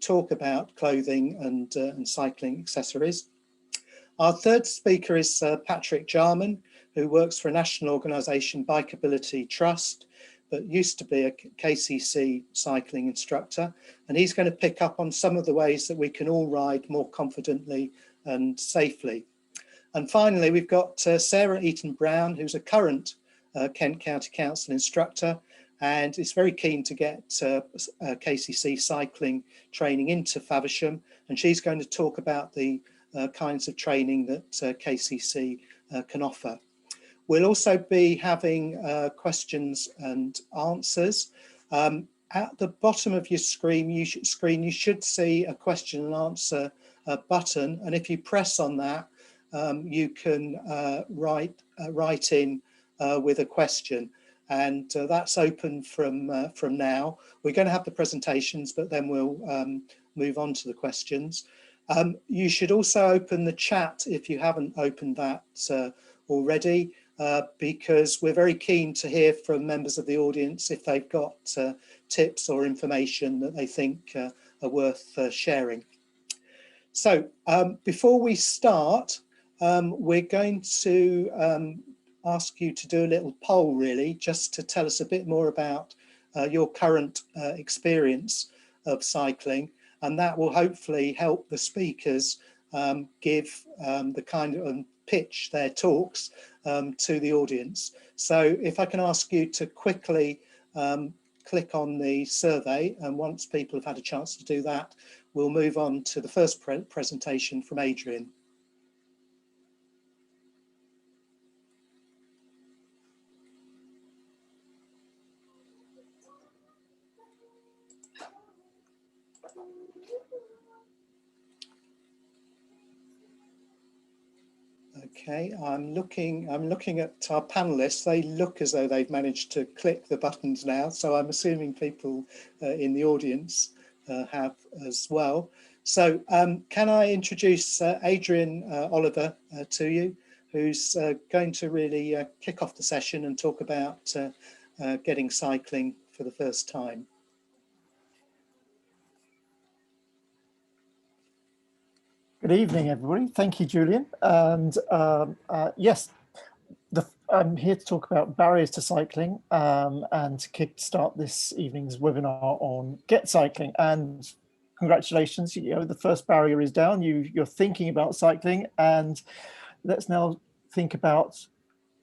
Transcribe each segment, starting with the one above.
talk about clothing and cycling accessories. Our third speaker is Patrick Jarman, who works for a national organisation, Bikeability Trust, but used to be a KCC cycling instructor. And he's going to pick up on some of the ways that we can all ride more confidently and safely. And finally, we've got Sarah Eaton-Brown, who's a current Kent County Council instructor, and is very keen to get KCC cycling training into Faversham. And she's going to talk about the kinds of training that KCC can offer. We'll also be having questions and answers. At the bottom of your screen, you should see a question and answer button, and if you press on that, you can write in with a question, and that's open from now. We're going to have the presentations, but then we'll move on to the questions. You should also open the chat if you haven't opened that already, because we're very keen to hear from members of the audience if they've got tips or information that they think are worth sharing. So before we start, we're going to ask you to do a little poll, really, just to tell us a bit more about your current experience of cycling, and that will hopefully help the speakers give the kind of pitch their talks to the audience. So if I can ask you to quickly click on the survey, and once people have had a chance to do that, we'll move on to the first presentation from Adrian. Okay, I'm looking at our panelists. They look as though they've managed to click the buttons now, so I'm assuming people in the audience have as well. So can I introduce Adrian Oliver to you, who's going to really kick off the session and talk about getting cycling for the first time. Good evening, everybody. Thank you, Julian. And yes, I'm here to talk about barriers to cycling and to kickstart this evening's webinar on Get Cycling. And congratulations, you know, the first barrier is down. You're thinking about cycling, and let's now think about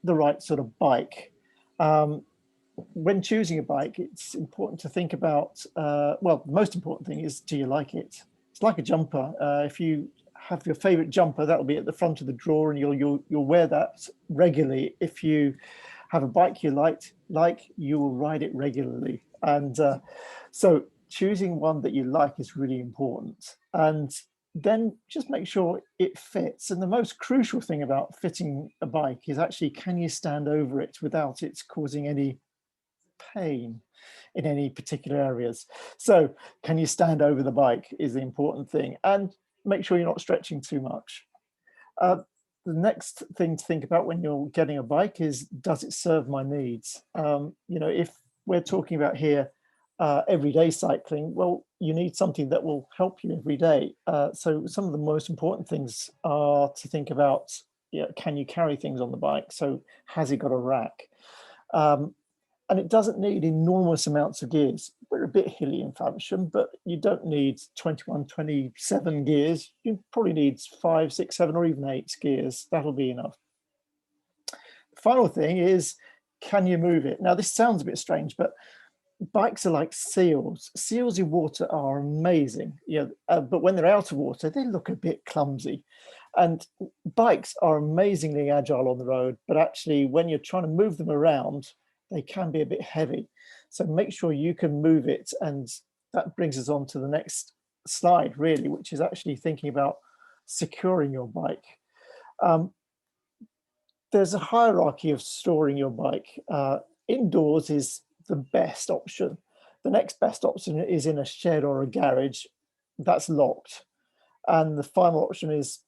the right sort of bike. When choosing a bike, it's important to think about, well, the most important thing is, do you like it? It's like a jumper. If you have your favorite jumper, that'll be at the front of the drawer, and you'll wear that regularly. If you have a bike you like, you will ride it regularly. And so choosing one that you like is really important. And then just make sure it fits. And the most crucial thing about fitting a bike is actually, can you stand over it without it causing any pain in any particular areas? So can you stand over the bike is the important thing, and make sure you're not stretching too much. The next thing to think about when you're getting a bike is, does it serve my needs? You know, if we're talking about here everyday cycling, well, you need something that will help you every day. So some of the most important things are to think about, you know, can you carry things on the bike? So has it got a rack? And it doesn't need enormous amounts of gears. We're a bit hilly in Faversham, but you don't need 21, 27 gears. You probably need 5, 6, 7, or even 8 gears. That'll be enough. The final thing is, can you move it? Now, this sounds a bit strange, but bikes are like seals. Seals in water are amazing, you know, but when they're out of water, they look a bit clumsy. And bikes are amazingly agile on the road, but actually when you're trying to move them around, they can be a bit heavy. So make sure you can move it. And that brings us on to the next slide, really, which is actually thinking about securing your bike. There's a hierarchy of storing your bike. Indoors is the best option. The next best option is in a shed or a garage that's locked. And the final option is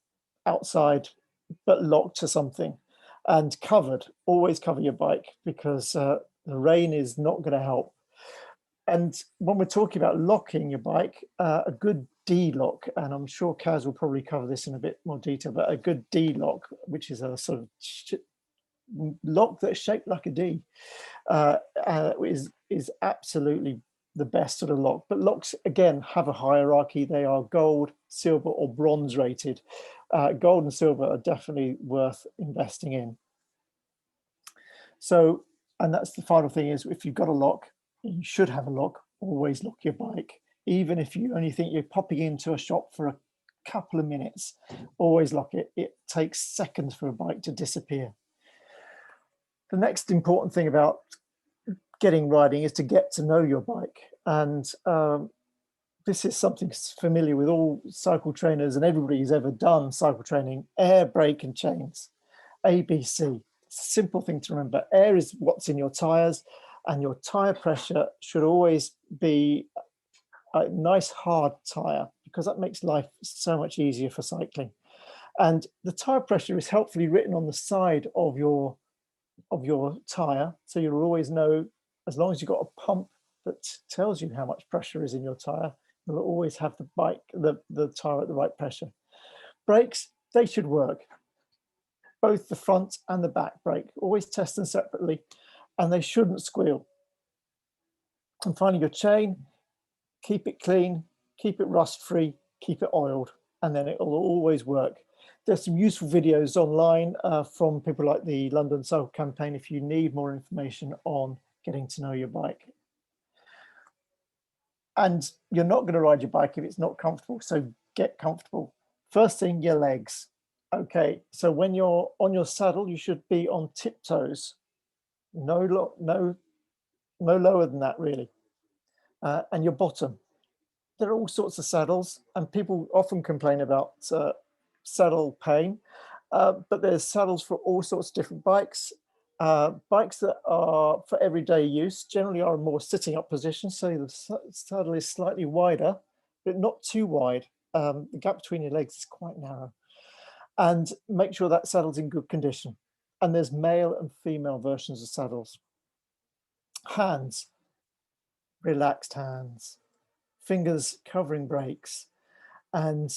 outside, but locked to something. And covered, always cover your bike, because the rain is not going to help. And when we're talking about locking your bike, a good D-lock, and I'm sure Kaz will probably cover this in a bit more detail, but a good D-lock, which is a sort of lock that's shaped like a D, is absolutely the best sort of lock. But locks, again, have a hierarchy. They are gold, silver, or bronze rated. Gold and silver are definitely worth investing in. So, and that's the final thing, is if you've got a lock, you should have a lock. Always lock your bike. Even if you only think you're popping into a shop for a couple of minutes, always lock it. It takes seconds for a bike to disappear. The next important thing about getting riding is to get to know your bike. And this is something familiar with all cycle trainers and everybody who's ever done cycle training: air, brake, and chains. ABC. Simple thing to remember. Air is what's in your tires, and your tire pressure should always be a nice hard tire, because that makes life so much easier for cycling. And the tire pressure is helpfully written on the side of your tire, so you'll always know, as long as you've got a pump that tells you how much pressure is in your tire, you'll always have the tire at the right pressure. Brakes, they should work. Both the front and the back brake, always test them separately, and they shouldn't squeal. And finally, your chain, keep it clean, keep it rust free, keep it oiled, and then it will always work. There's some useful videos online from people like the London Cycle Campaign if you need more information on getting to know your bike. And you're not going to ride your bike if it's not comfortable, so get comfortable. First thing, your legs. Okay, so when you're on your saddle, you should be on tiptoes. No lower than that, really. And your bottom. There are all sorts of saddles, and people often complain about saddle pain, but there's saddles for all sorts of different bikes. Bikes that are for everyday use generally are a more sitting up position, so the saddle is slightly wider, but not too wide. The gap between your legs is quite narrow. And make sure that saddle's in good condition. And there's male and female versions of saddles. Hands, relaxed hands. Fingers covering brakes, and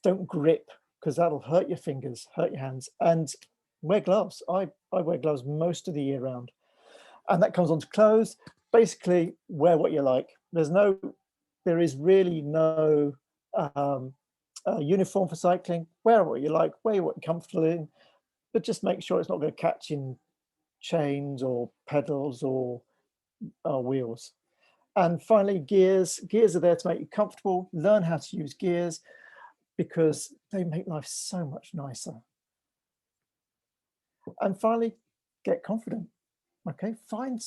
don't grip, because that'll hurt your fingers, hurt your hands. And wear gloves. I wear gloves most of the year round. And that comes on to clothes. Basically, wear what you like. There is really no uniform for cycling. Wear what you like, wear what you're comfortable in, but just make sure it's not going to catch in chains or pedals or wheels. And finally, gears. Gears are there to make you comfortable. Learn how to use gears, because they make life so much nicer. And finally, get confident. Okay, find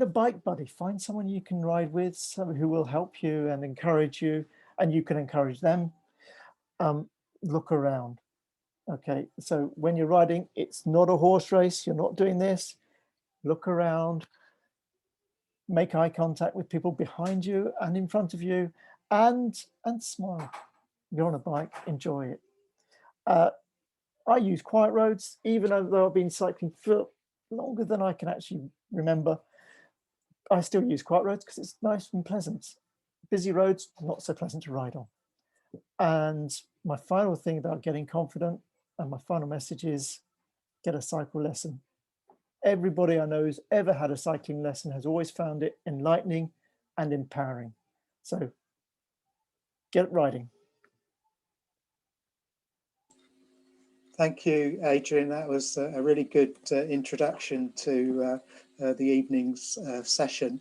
a bike buddy. Find someone you can ride with, someone who will help you and encourage you, and you can encourage them. Look around. Okay, so when you're riding, it's not a horse race. You're not doing this. Look around. Make eye contact with people behind you and in front of you, and smile. You're on a bike, enjoy it. I use quiet roads, even though I've been cycling for longer than I can actually remember. I still use quiet roads because it's nice and pleasant. Busy roads, not so pleasant to ride on. And my final thing about getting confident, and my final message is, get a cycle lesson. Everybody I know who's ever had a cycling lesson has always found it enlightening and empowering. So get riding. Thank you, Adrian. That was a really good introduction to the evening's session.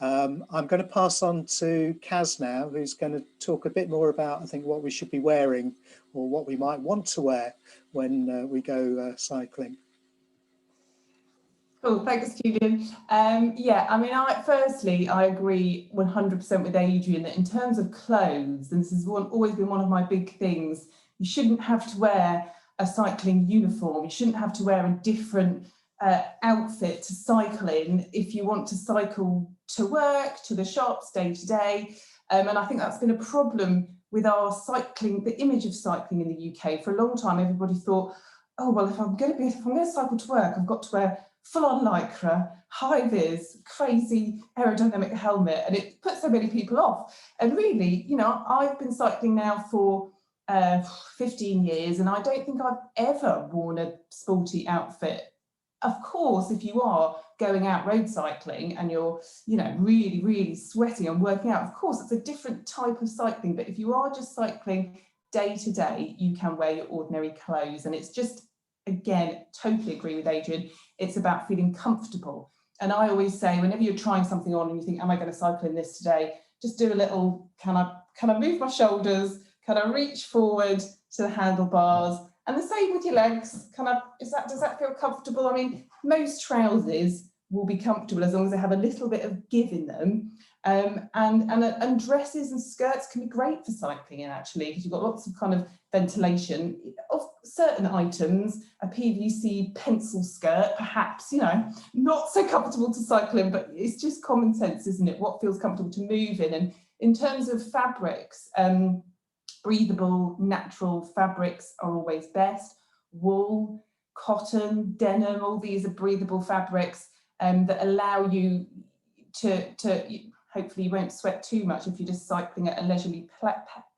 I'm going to pass on to Kaz now, who's going to talk a bit more about, I think, what we should be wearing, or what we might want to wear when we go cycling. Cool, thanks, Julian. Yeah, I mean, firstly, I agree 100% with Adrian that in terms of clothes, and this has always been one of my big things, you shouldn't have to wear a cycling uniform. You shouldn't have to wear a different outfit to cycle in if you want to cycle to work, to the shops, day to day. And I think that's been a problem with our cycling, the image of cycling in the UK. For a long time, everybody thought, oh, well, if I'm going to cycle to work, I've got to wear full-on lycra, high-vis, crazy aerodynamic helmet, and it puts so many people off. And really, you know, I've been cycling now for 15 years, and I don't think I've ever worn a sporty outfit. Of course, if you are going out road cycling and you're, you know, really, really sweating and working out, of course, it's a different type of cycling. But if you are just cycling day to day, you can wear your ordinary clothes. And it's just, again, totally agree with Adrian, it's about feeling comfortable. And I always say, whenever you're trying something on and you think, am I going to cycle in this today? Just do a little, can I move my shoulders? Can I reach forward to the handlebars? And the same with your legs. Does that feel comfortable? I mean, most trousers will be comfortable as long as they have a little bit of give in them. And dresses and skirts can be great for cycling in, actually, because you've got lots of kind of ventilation of certain items. A PVC pencil skirt, perhaps, you know, not so comfortable to cycle in, but it's just common sense, isn't it? What feels comfortable to move in. And in terms of fabrics, breathable, natural fabrics are always best. Wool, cotton, denim, all these are breathable fabrics that allow you to hopefully you won't sweat too much if you're just cycling at a leisurely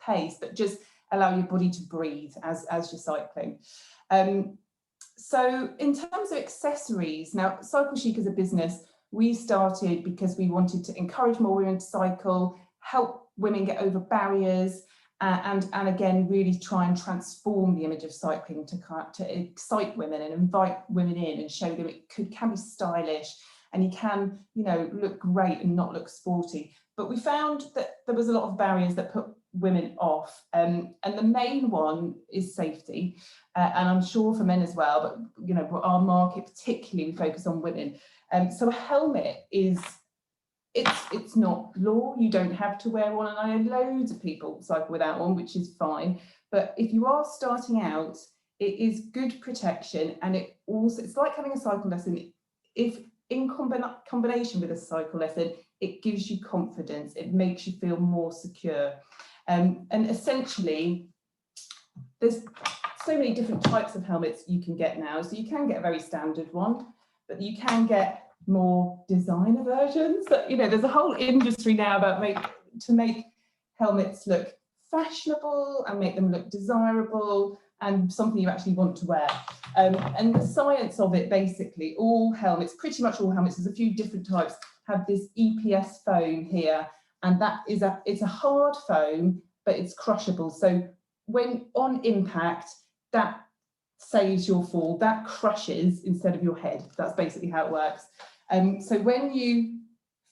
pace, but just allow your body to breathe as you're cycling. So in terms of accessories, now Cycle Chic as a business, we started because we wanted to encourage more women to cycle, help women get over barriers, and again, really try and transform the image of cycling to excite women and invite women in and show them it can be stylish and you can, you know, look great and not look sporty. But we found that there was a lot of barriers that put women off, and the main one is safety, and I'm sure for men as well, but you know, our market particularly, we focus on women. So a helmet is, it's not law, you don't have to wear one, and I know loads of people cycle without one, which is fine. But if you are starting out, it is good protection, and it's like having a cycle lesson. If in combination with a cycle lesson, it gives you confidence, it makes you feel more secure. And essentially, there's so many different types of helmets you can get now. So you can get a very standard one, but you can get more designer versions. But you know, there's a whole industry now about to make helmets look fashionable and make them look desirable and something you actually want to wear. And the science of it, basically, all helmets, pretty much all helmets, there's a few different types, have this EPS foam here, and that is it's a hard foam, but it's crushable. So when on impact, that saves your fall, that crushes instead of your head. That's basically how it works. So when you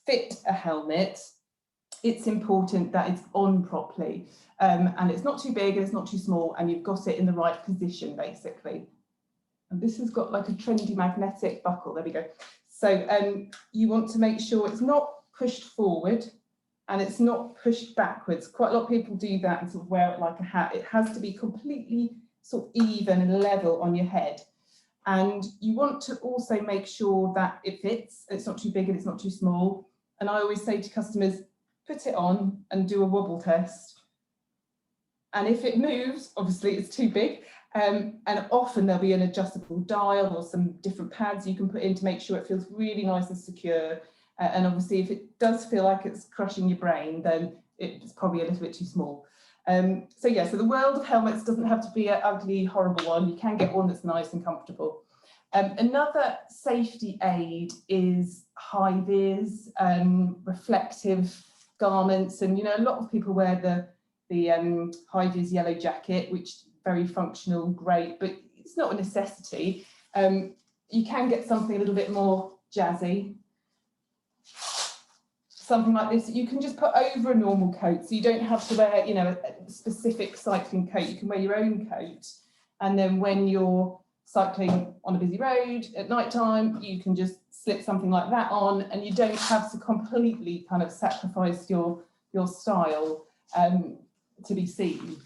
fit a helmet, it's important that it's on properly, and it's not too big and it's not too small, and you've got it in the right position, basically. And this has got like a trendy magnetic buckle, there we go. So you want to make sure it's not pushed forward and it's not pushed backwards. Quite a lot of people do that and sort of wear it like a hat. It has to be completely sort of even and level on your head. And you want to also make sure that it fits, it's not too big and it's not too small. And I always say to customers, put it on and do a wobble test. And if it moves, obviously it's too big. And often there'll be an adjustable dial or some different pads you can put in to make sure it feels really nice and secure. And obviously if it does feel like it's crushing your brain, then it's probably a little bit too small. So yeah, so the world of helmets doesn't have to be an ugly, horrible one. You can get one that's nice and comfortable. Another safety aid is high-vis, reflective garments. And, you know, a lot of people wear the high-vis yellow jacket, which is very functional, great, but it's not a necessity. You can get something a little bit more jazzy. Something like this that you can just put over a normal coat, so you don't have to wear, you know, a specific cycling coat. You can wear your own coat, and then when you're cycling on a busy road at night time, you can just slip something like that on, and you don't have to completely kind of sacrifice your style to be seen,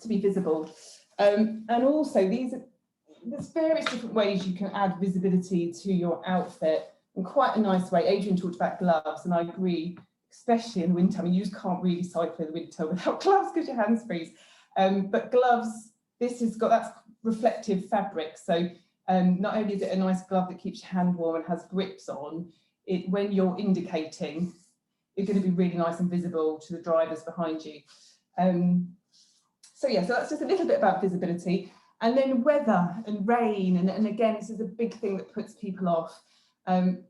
to be visible. And also there's various different ways you can add visibility to your outfit. In quite a nice way. Adrian talked about gloves, and I agree, especially in winter. I mean, you just can't really cycle in the winter without gloves because your hands freeze. But gloves, that's reflective fabric. So Not only is it a nice glove that keeps your hand warm and has grips on, when you're indicating, you're going to be really nice and visible to the drivers behind you. So that's just a little bit about visibility. And then weather and rain, and again, this is a big thing that puts people off.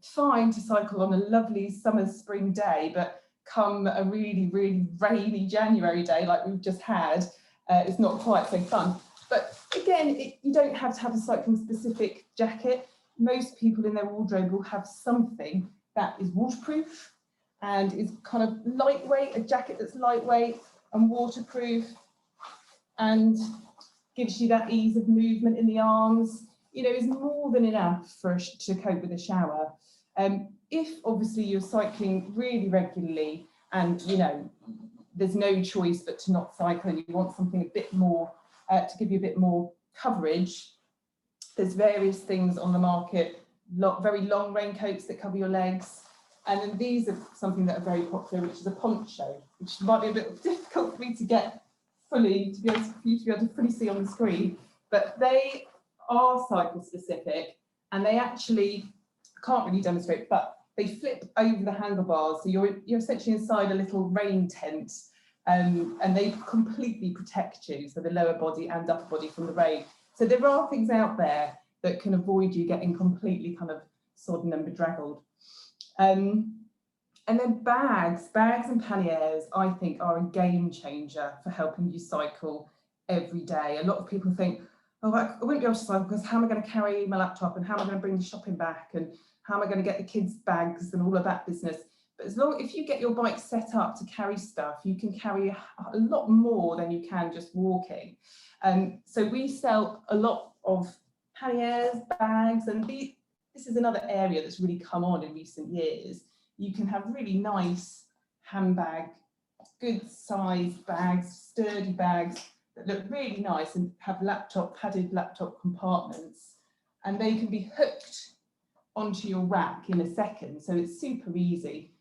Fine to cycle on a lovely summer, spring day, but come a really, really rainy January day like we've just had, it's not quite so fun. But again, you don't have to have a cycling specific jacket. Most people in their wardrobe will have something that is waterproof and is kind of lightweight, a jacket that's lightweight and waterproof and gives you that ease of movement in the arms, is more than enough to cope with a shower. If obviously you're cycling really regularly and, there's no choice but to not cycle and you want something a bit more, to give you a bit more coverage, there's various things on the market, very long raincoats that cover your legs. And then these are something that are very popular, which is a poncho, which might be a bit difficult for me to get fully, for you to be able to fully see on the screen, but they are cycle specific and they actually, I can't really demonstrate, but they flip over the handlebars. So you're essentially inside a little rain tent, and they completely protect you, so the lower body and upper body from the rain. So there are things out there that can avoid you getting completely kind of sodden and bedraggled. And then bags and panniers, I think, are a game changer for helping you cycle every day. A lot of people think, oh, I wouldn't be able to cycle because how am I going to carry my laptop and how am I going to bring the shopping back and how am I going to get the kids' bags and all of that business. But if you get your bike set up to carry stuff, you can carry a lot more than you can just walking. So we sell a lot of panniers, bags, and this is another area that's really come on in recent years. You can have really nice handbag, good sized bags, sturdy bags that look really nice and have padded laptop compartments, and they can be hooked onto your rack in a second. So it's super easy.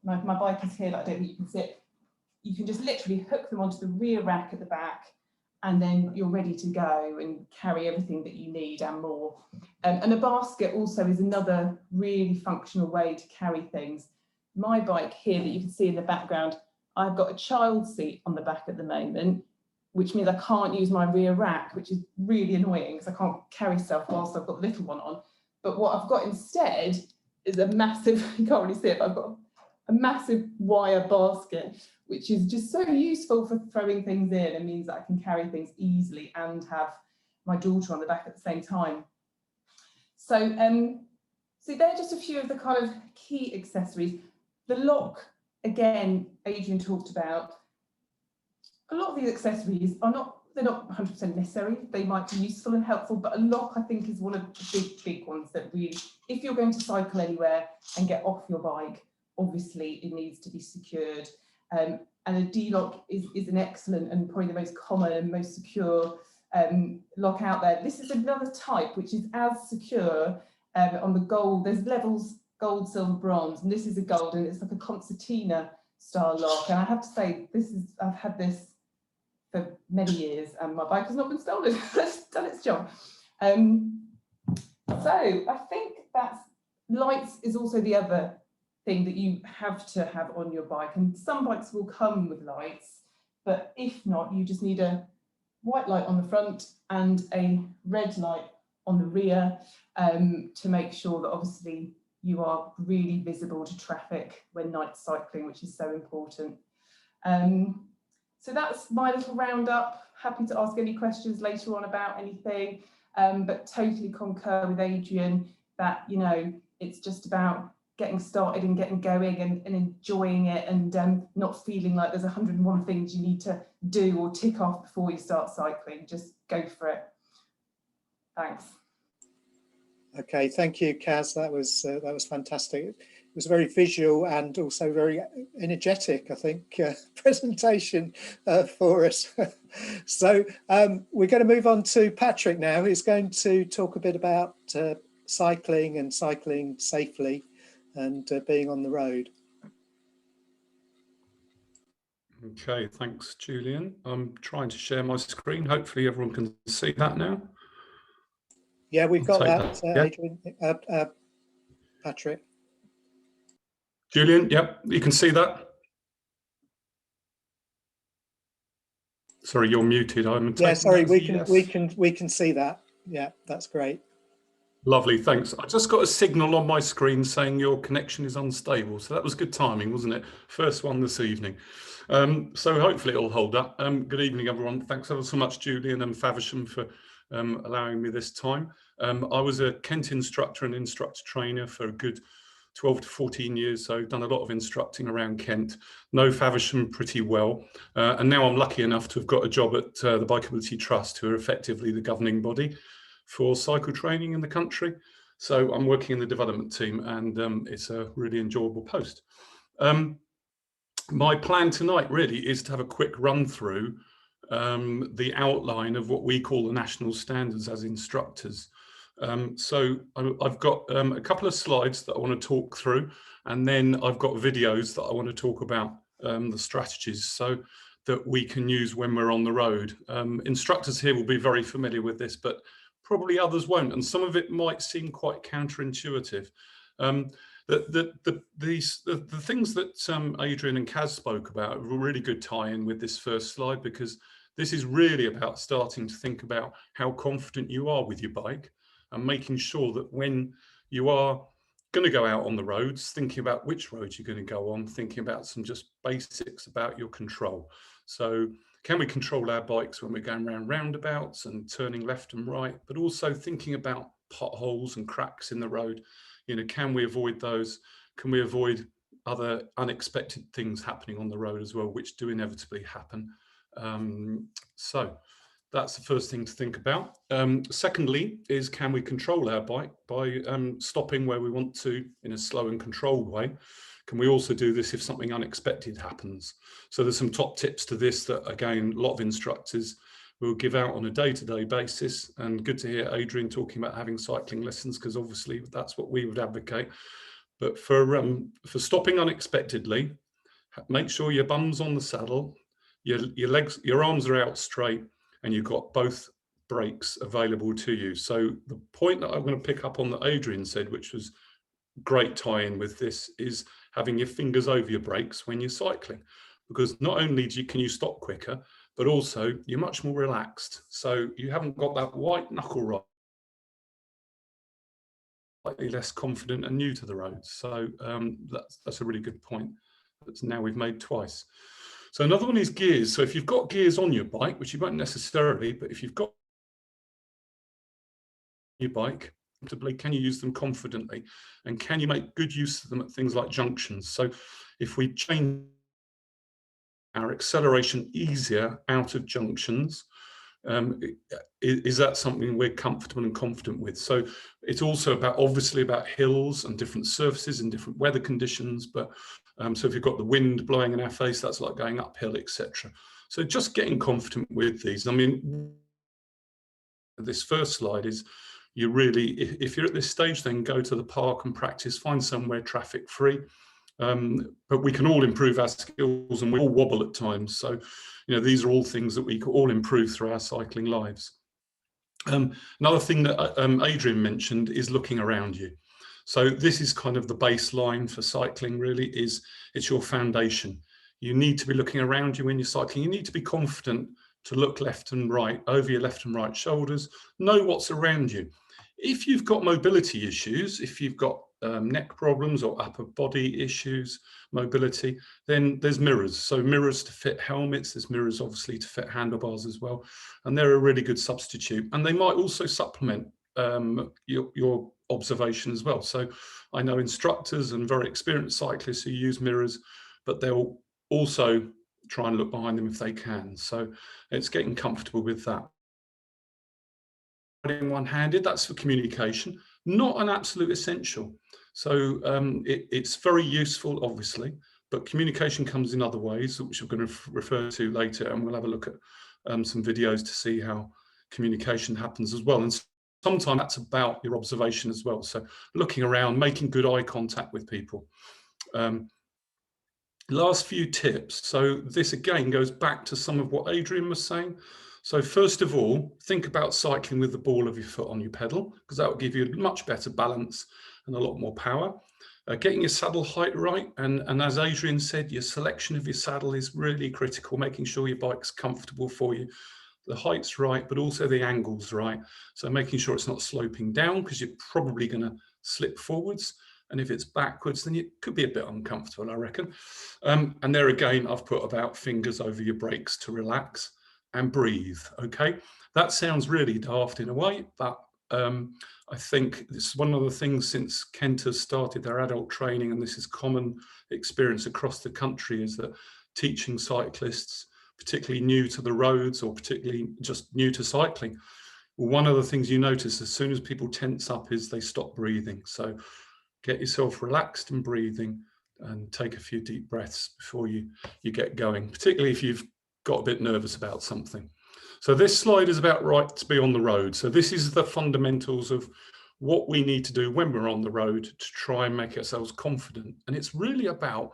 My bike is here, I don't think you can see it. You can just literally hook them onto the rear rack at the back, and then you're ready to go and carry everything that you need and more. And a basket also is another really functional way to carry things. My bike here that you can see in the background, I've got a child seat on the back at the moment, which means I can't use my rear rack, which is really annoying because I can't carry stuff whilst I've got the little one on. But what I've got instead is a massive, you can't really see it, but I've got a massive wire basket, which is just so useful for throwing things in and means that I can carry things easily and have my daughter on the back at the same time. So, so they're just a few of the kind of key accessories. The lock, again, Adrian talked about. A lot of these accessories they're not 100% necessary. They might be useful and helpful, but a lock, I think, is one of the big ones that really, if you're going to cycle anywhere and get off your bike, obviously it needs to be secured. And a D-lock is an excellent and probably the most common and most secure lock out there. This is another type which is as secure on the gold. There's levels gold, silver, bronze, and this is a gold, and it's like a concertina style lock. And I have to say, I've had this for many years, and my bike has not been stolen. It's done its job. So I think lights is also the other thing that you have to have on your bike, and some bikes will come with lights, but if not, you just need a white light on the front and a red light on the rear to make sure that obviously you are really visible to traffic when night cycling, which is so important. So that's my little roundup. Happy to ask any questions later on about anything, but totally concur with Adrian that, it's just about getting started and getting going and enjoying it, and not feeling like there's 101 things you need to do or tick off before you start cycling. Just go for it. Thanks. Okay, thank you, Kaz. That was fantastic. It was very visual and also very energetic, I think, presentation for us. So we're going to move on to Patrick now, who's going to talk a bit about cycling and cycling safely and being on the road. Okay, thanks, Julian. I'm trying to share my screen. Hopefully everyone can see that now. Yeah, we've got Take that, yeah. Adrian, Patrick. Julian, yep, you can see that. Sorry, you're muted. I'm Yeah, sorry, we can see that. Yeah, that's great. Lovely, thanks. I just got a signal on my screen saying your connection is unstable. So that was good timing, wasn't it? First one this evening. So hopefully it'll hold up. Good evening, everyone. Thanks ever so much, Julian and Faversham, for allowing me this time. I was a Kent instructor and instructor trainer for a good 12 to 14 years, so I've done a lot of instructing around Kent, know Faversham pretty well, and now I'm lucky enough to have got a job at the Bikeability Trust, who are effectively the governing body for cycle training in the country. So I'm working in the development team, and it's a really enjoyable post. My plan tonight really is to have a quick run through the outline of what we call the national standards as instructors. So I've got a couple of slides that I want to talk through, and then I've got videos that I want to talk about the strategies so that we can use when we're on the road. Instructors here will be very familiar with this, but probably others won't, and some of it might seem quite counterintuitive. The things that Adrian and Kaz spoke about are a really good tie-in with this first slide, because this is really about starting to think about how confident you are with your bike and making sure that when you are going to go out on the roads, thinking about which roads you're going to go on, thinking about some just basics about your control. So can we control our bikes when we're going around roundabouts and turning left and right, but also thinking about potholes and cracks in the road? You know, can we avoid those? Can we avoid other unexpected things happening on the road as well, which do inevitably happen? So that's the first thing to think about. Secondly is, can we control our bike by stopping where we want to in a slow and controlled way? Can we also do this if something unexpected happens? So there's some top tips to this that, again, a lot of instructors will give out on a day-to-day basis. And good to hear Adrian talking about having cycling lessons, because obviously that's what we would advocate. But for stopping unexpectedly, make sure your bum's on the saddle, your legs, your arms are out straight, and you've got both brakes available to you. So the point that I'm going to pick up on that Adrian said, which was great tie-in with this, is having your fingers over your brakes when you're cycling, because not only can you stop quicker, but also you're much more relaxed. So you haven't got that white knuckle ride, slightly less confident and new to the road. So that's a really good point that now we've made twice. So another one is gears. So if you've got gears on your bike, which you won't necessarily, but if you've got your bike, can you use them confidently, and can you make good use of them at things like junctions? So if we change our acceleration easier out of junctions, is that something we're comfortable and confident with? So it's also about, obviously, about hills and different surfaces and different weather conditions. But so if you've got the wind blowing in our face, that's like going uphill, etc. So just getting confident with these. I mean, this first slide is, you really, if you're at this stage, then go to the park and practice, find somewhere traffic free. But we can all improve our skills, and we all wobble at times. So, you know, these are all things that we can all improve through our cycling lives. Another thing that Adrian mentioned is looking around you. So this is kind of the baseline for cycling, really, it's your foundation. You need to be looking around you when you're cycling. You need to be confident to look left and right, over your left and right shoulders, know what's around you. If you've got mobility issues, if you've got neck problems or upper body issues, mobility, then there's mirrors. So mirrors to fit helmets, there's mirrors obviously to fit handlebars as well. And they're a really good substitute. And they might also supplement your observation as well. So I know instructors and very experienced cyclists who use mirrors, but they'll also try and look behind them if they can. So it's getting comfortable with that. One-handed, that's for communication, not an absolute essential. So it's very useful, obviously, but communication comes in other ways, which we're going to refer to later, and we'll have a look at some videos to see how communication happens as well. And sometimes that's about your observation as well. So looking around, making good eye contact with people. Last few tips. So this again goes back to some of what Adrian was saying. So first of all, think about cycling with the ball of your foot on your pedal, because that will give you much better balance and a lot more power. Getting your saddle height right, and as Adrian said, your selection of your saddle is really critical, making sure your bike's comfortable for you. The height's right, but also the angle's right. So making sure it's not sloping down, because you're probably going to slip forwards. And if it's backwards, then it could be a bit uncomfortable, I reckon. And there again, I've put about fingers over your brakes to relax and breathe, okay? That sounds really daft in a way, but I think this is one of the things since Kent has started their adult training, and this is common experience across the country, is that teaching cyclists, particularly new to the roads or particularly just new to cycling, one of the things you notice as soon as people tense up is they stop breathing. So get yourself relaxed and breathing, and take a few deep breaths before you get going, particularly if you've got a bit nervous about something. So this slide is about right to be on the road. So this is the fundamentals of what we need to do when we're on the road to try and make ourselves confident. And it's really about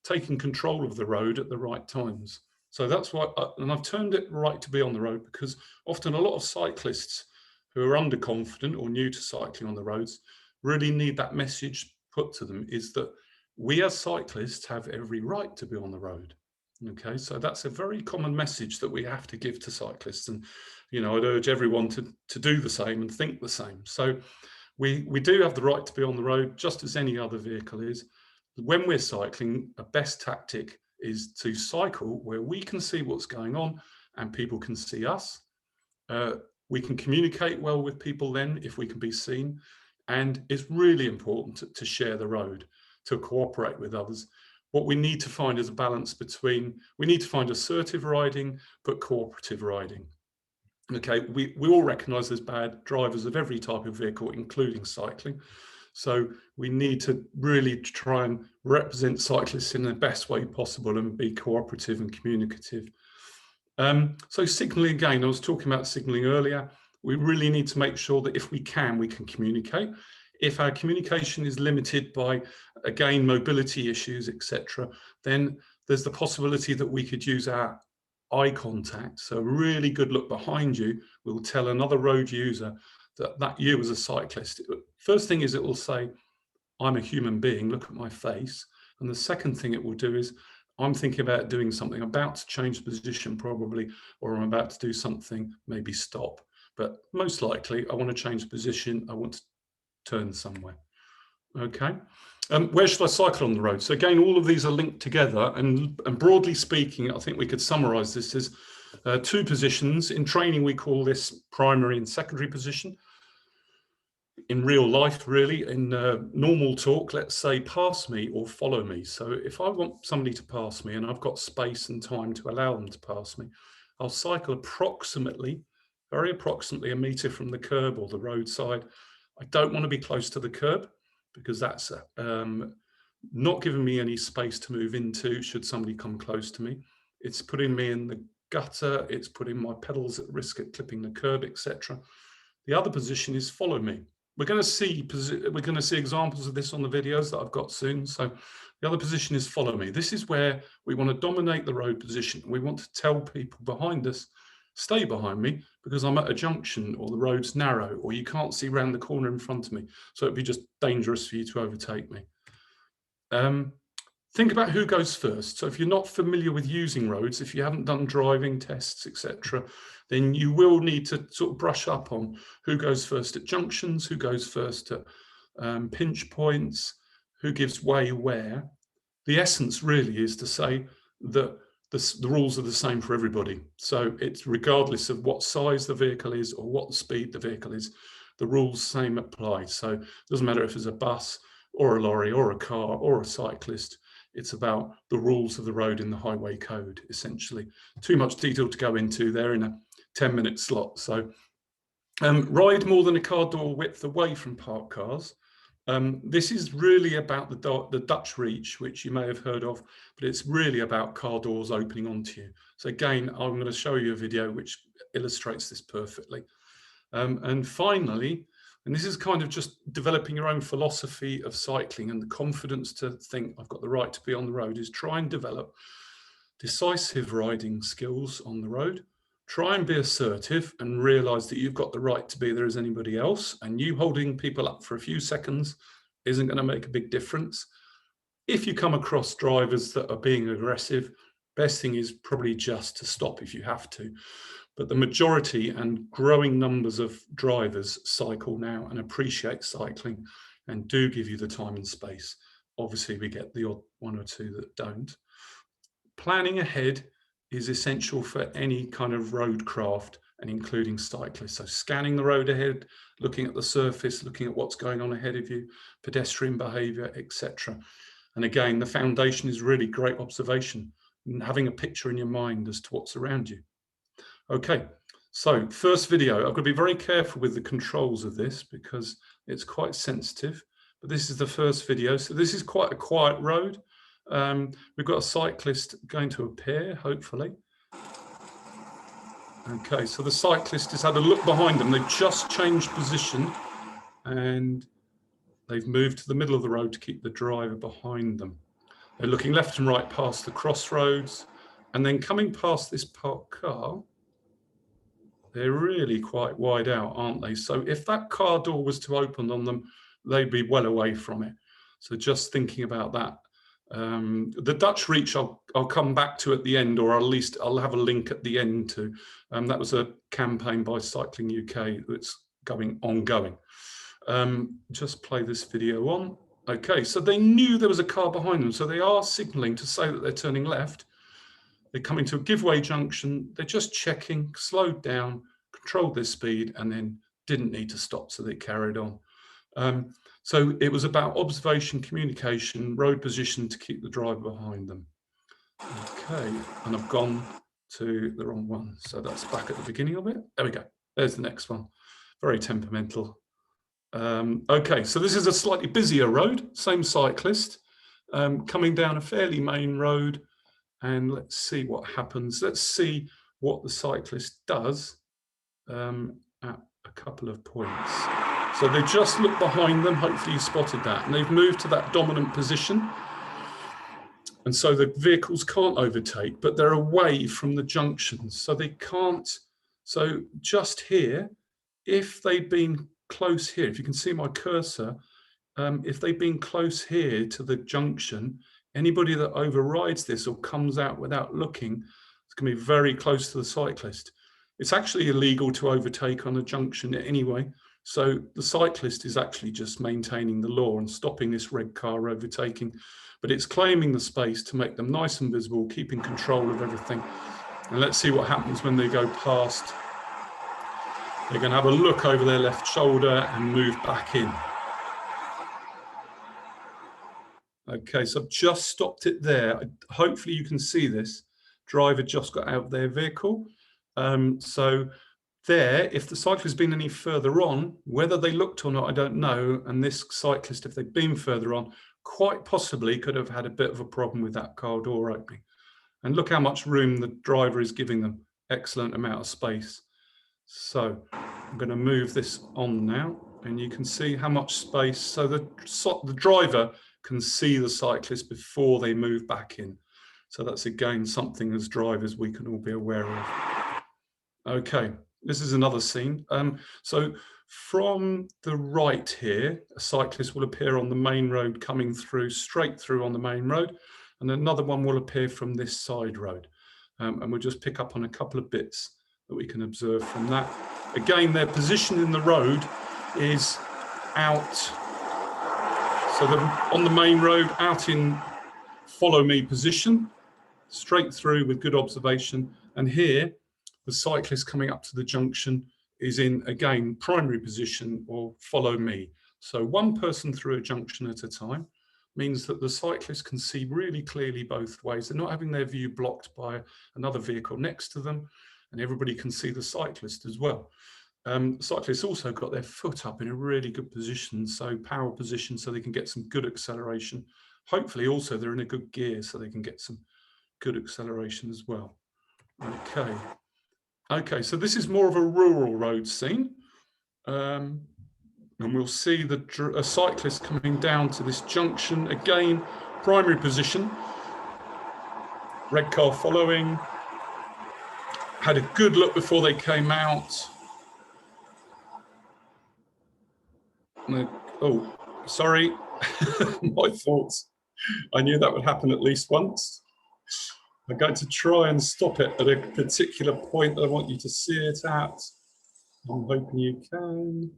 taking control of the road at the right times. So that's why, and I've termed it right to be on the road, because often a lot of cyclists who are underconfident or new to cycling on the roads really need that message put to them, is that we as cyclists have every right to be on the road. Okay, so that's a very common message that we have to give to cyclists, and you know, I'd urge everyone to do the same and think the same. So we do have the right to be on the road, just as any other vehicle is. When we're cycling, a best tactic is to cycle where we can see what's going on and people can see us. We can communicate well with people then if we can be seen, and it's really important to share the road, to cooperate with others. What we need to find is a balance between, we need to find assertive riding, but cooperative riding. Okay, we all recognize there's bad drivers of every type of vehicle, including cycling. So we need to really try and represent cyclists in the best way possible and be cooperative and communicative. So signaling, again, I was talking about signaling earlier. We really need to make sure that if we can communicate. If our communication is limited by, again, mobility issues, etc., then there's the possibility that we could use our eye contact. So a really good look behind you will tell another road user that you as a cyclist. First thing is, it will say, I'm a human being, look at my face. And the second thing it will do is, I'm thinking about doing something, about to change position probably, or I'm about to do something, maybe stop. But most likely I want to change position, I want to turn somewhere. Okay, where should I cycle on the road? So again, all of these are linked together, and broadly speaking, I think we could summarize this as two positions. In training, we call this primary and secondary position. In real life, really, in normal talk, let's say pass me or follow me. So if I want somebody to pass me and I've got space and time to allow them to pass me, I'll cycle approximately, very approximately, a metre from the curb or the roadside. I don't want to be close to the curb, because that's not giving me any space to move into should somebody come close to me. It's putting me in the gutter, it's putting my pedals at risk at clipping the curb, etc. The other position is follow me. We're going to see examples of this on the videos that I've got soon. So the other position is follow me. This is where we want to dominate the road position. We want to tell people behind us, stay behind me, because I'm at a junction, or the road's narrow, or you can't see around the corner in front of me. So it'd be just dangerous for you to overtake me. Think about who goes first. So if you're not familiar with using roads, if you haven't done driving tests, etc., then you will need to sort of brush up on who goes first at junctions, who goes first at pinch points, who gives way where. The essence really is to say that the rules are the same for everybody. So it's regardless of what size the vehicle is or what speed the vehicle is, the rules same apply. So it doesn't matter if it's a bus or a lorry or a car or a cyclist. It's about the rules of the road in the highway code, essentially. Too much detail to go into there in a 10-minute slot. So ride more than a car door width away from parked cars. This is really about the Dutch reach, which you may have heard of, but it's really about car doors opening onto you. So again, I'm going to show you a video which illustrates this perfectly. And finally, and this is kind of just developing your own philosophy of cycling and the confidence to think I've got the right to be on the road, is try and develop decisive riding skills on the road. try and be assertive and realize that you've got the right to be there as anybody else, and you holding people up for a few seconds isn't going to make a big difference. If you come across drivers that are being aggressive, best thing is probably just to stop if you have to. But the majority and growing numbers of drivers cycle now and appreciate cycling and do give you the time and space. Obviously, we get the odd one or two that don't. Planning ahead is essential for any kind of road craft, and including cyclists. So scanning the road ahead, looking at the surface, looking at what's going on ahead of you, pedestrian behaviour, etc. And again, the foundation is really great observation and having a picture in your mind as to what's around you. Okay, so first video. I've got to be very careful with the controls of this because it's quite sensitive, but this is the first video. So this is quite a quiet road. We've got a cyclist going to appear, hopefully. Okay, so the cyclist has had a look behind them. They've just changed position and they've moved to the middle of the road to keep the driver behind them. They're looking left and right past the crossroads and then coming past this parked car. They're really quite wide out, aren't they? So if that car door was to open on them, they'd be well away from it. So just thinking about that. The Dutch reach I'll come back to at the end, or at least I'll have a link at the end to. That was a campaign by Cycling UK that's ongoing. Just play this video on. Okay, so they knew there was a car behind them, so they are signalling to say that they're turning left. They're coming to a giveaway junction. They're just checking, slowed down, controlled their speed, and then didn't need to stop, so they carried on. So it was about observation, communication, road position to keep the driver behind them. Okay, and I've gone to the wrong one. So that's back at the beginning of it. There we go. There's the next one. Very temperamental. Okay, so this is a slightly busier road, same cyclist, coming down a fairly main road. And let's see what happens. Let's see what the cyclist does at a couple of points. So they just look behind them, hopefully you spotted that, and they've moved to that dominant position. And so the vehicles can't overtake, but they're away from the junctions, so they can't. So just here, if they'd been close here, if you can see my cursor, if they'd been close here to the junction, anybody that overrides this or comes out without looking, it's going to be very close to the cyclist. It's actually illegal to overtake on a junction anyway. So the cyclist is actually just maintaining the law and stopping this red car overtaking, but it's claiming the space to make them nice and visible, keeping control of everything. And let's see what happens when they go past. They're going to have a look over their left shoulder and move back in. Okay, so I've just stopped it there. Hopefully you can see this. Driver just got out of their vehicle. So there, if the cyclist has been any further on, whether they looked or not, I don't know. And this cyclist, if they'd been further on, quite possibly could have had a bit of a problem with that car door opening. And look how much room the driver is giving them. Excellent amount of space. So I'm going to move this on now, and you can see how much space. So the driver can see the cyclist before they move back in. So that's again something as drivers we can all be aware of. Okay, this is another scene. So from the right here, a cyclist will appear on the main road coming through, straight through on the main road, and another one will appear from this side road. And we'll just pick up on a couple of bits that we can observe from that. Again, their position in the road is out. So on the main road, out in follow me position, straight through with good observation. And here, the cyclist coming up to the junction is in, again, primary position or follow me. So one person through a junction at a time means that the cyclist can see really clearly both ways. They're not having their view blocked by another vehicle next to them, and everybody can see the cyclist as well. Cyclists also got their foot up in a really good position, so power position, so they can get some good acceleration. Hopefully also they're in a good gear so they can get some good acceleration as well. Okay, so this is more of a rural road scene. And we'll see a cyclist coming down to this junction. Again, primary position. Red car following. had a good look before they came out. Oh, sorry, my thoughts. I knew that would happen at least once. I'm going to try and stop it at a particular point that I want you to see it at. I'm hoping you can.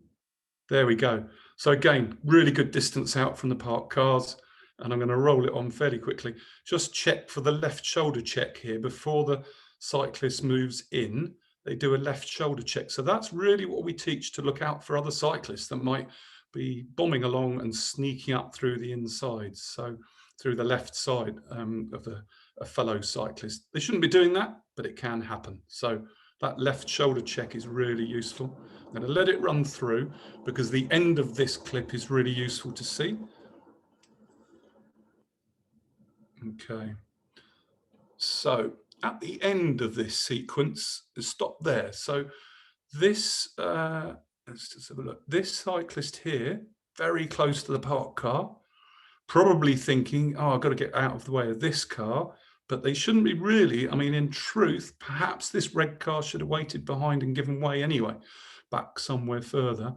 There we go. So again, really good distance out from the parked cars. And I'm going to roll it on fairly quickly. Just check for the left shoulder check here. Before the cyclist moves in, they do a left shoulder check. So that's really what we teach, to look out for other cyclists that might be bombing along and sneaking up through the insides. So through the left side of a fellow cyclist. They shouldn't be doing that, but it can happen. So that left shoulder check is really useful. I'm going to let it run through because the end of this clip is really useful to see. Okay. So at the end of this sequence, stop there. So this, let's just have a look. This cyclist here, very close to the parked car, probably thinking, oh, I've got to get out of the way of this car, but they shouldn't be really. I mean, in truth, perhaps this red car should have waited behind and given way anyway, back somewhere further.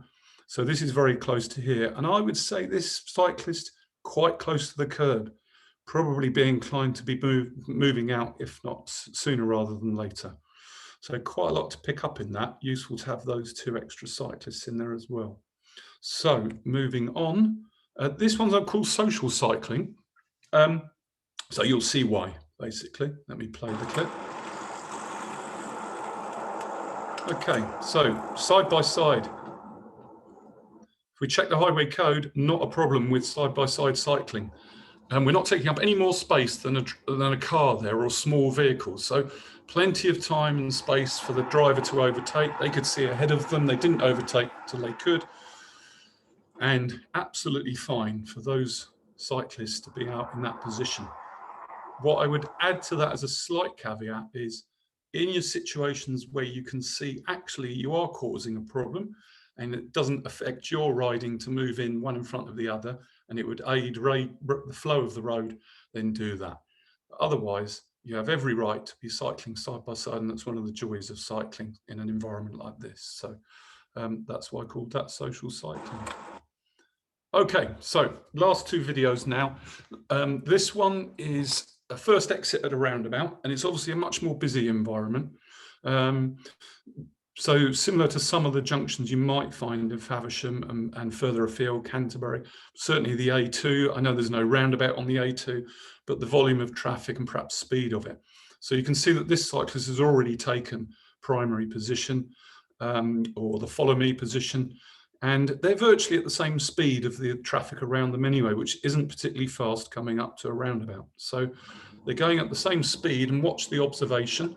So this is very close to here. And I would say this cyclist quite close to the curb, probably be inclined to be moving out, if not sooner rather than later. So quite a lot to pick up in that. Useful to have those two extra cyclists in there as well. So moving on. This one's called social cycling. So you'll see why, basically. Let me play the clip. Okay, so side by side. If we check the highway code, not a problem with side-by-side cycling. And we're not taking up any more space than a car there or small vehicles. So plenty of time and space for the driver to overtake. They could see ahead of them. They didn't overtake till they could. And absolutely fine for those cyclists to be out in that position. What I would add to that as a slight caveat is, in your situations where you can see actually you are causing a problem and it doesn't affect your riding to move in one in front of the other, and it would aid the flow of the road, then do that. Otherwise, you have every right to be cycling side by side, and that's one of the joys of cycling in an environment like this. So that's why I called that social cycling. Okay, so last two videos now. This one is a first exit at a roundabout, and it's obviously a much more busy environment. So similar to some of the junctions you might find in Faversham and further afield, Canterbury, certainly the A2. I know there's no roundabout on the A2, but the volume of traffic and perhaps speed of it. So you can see that this cyclist has already taken primary position or the follow me position. And they're virtually at the same speed of the traffic around them anyway, which isn't particularly fast coming up to a roundabout. So they're going at the same speed, and watch the observation.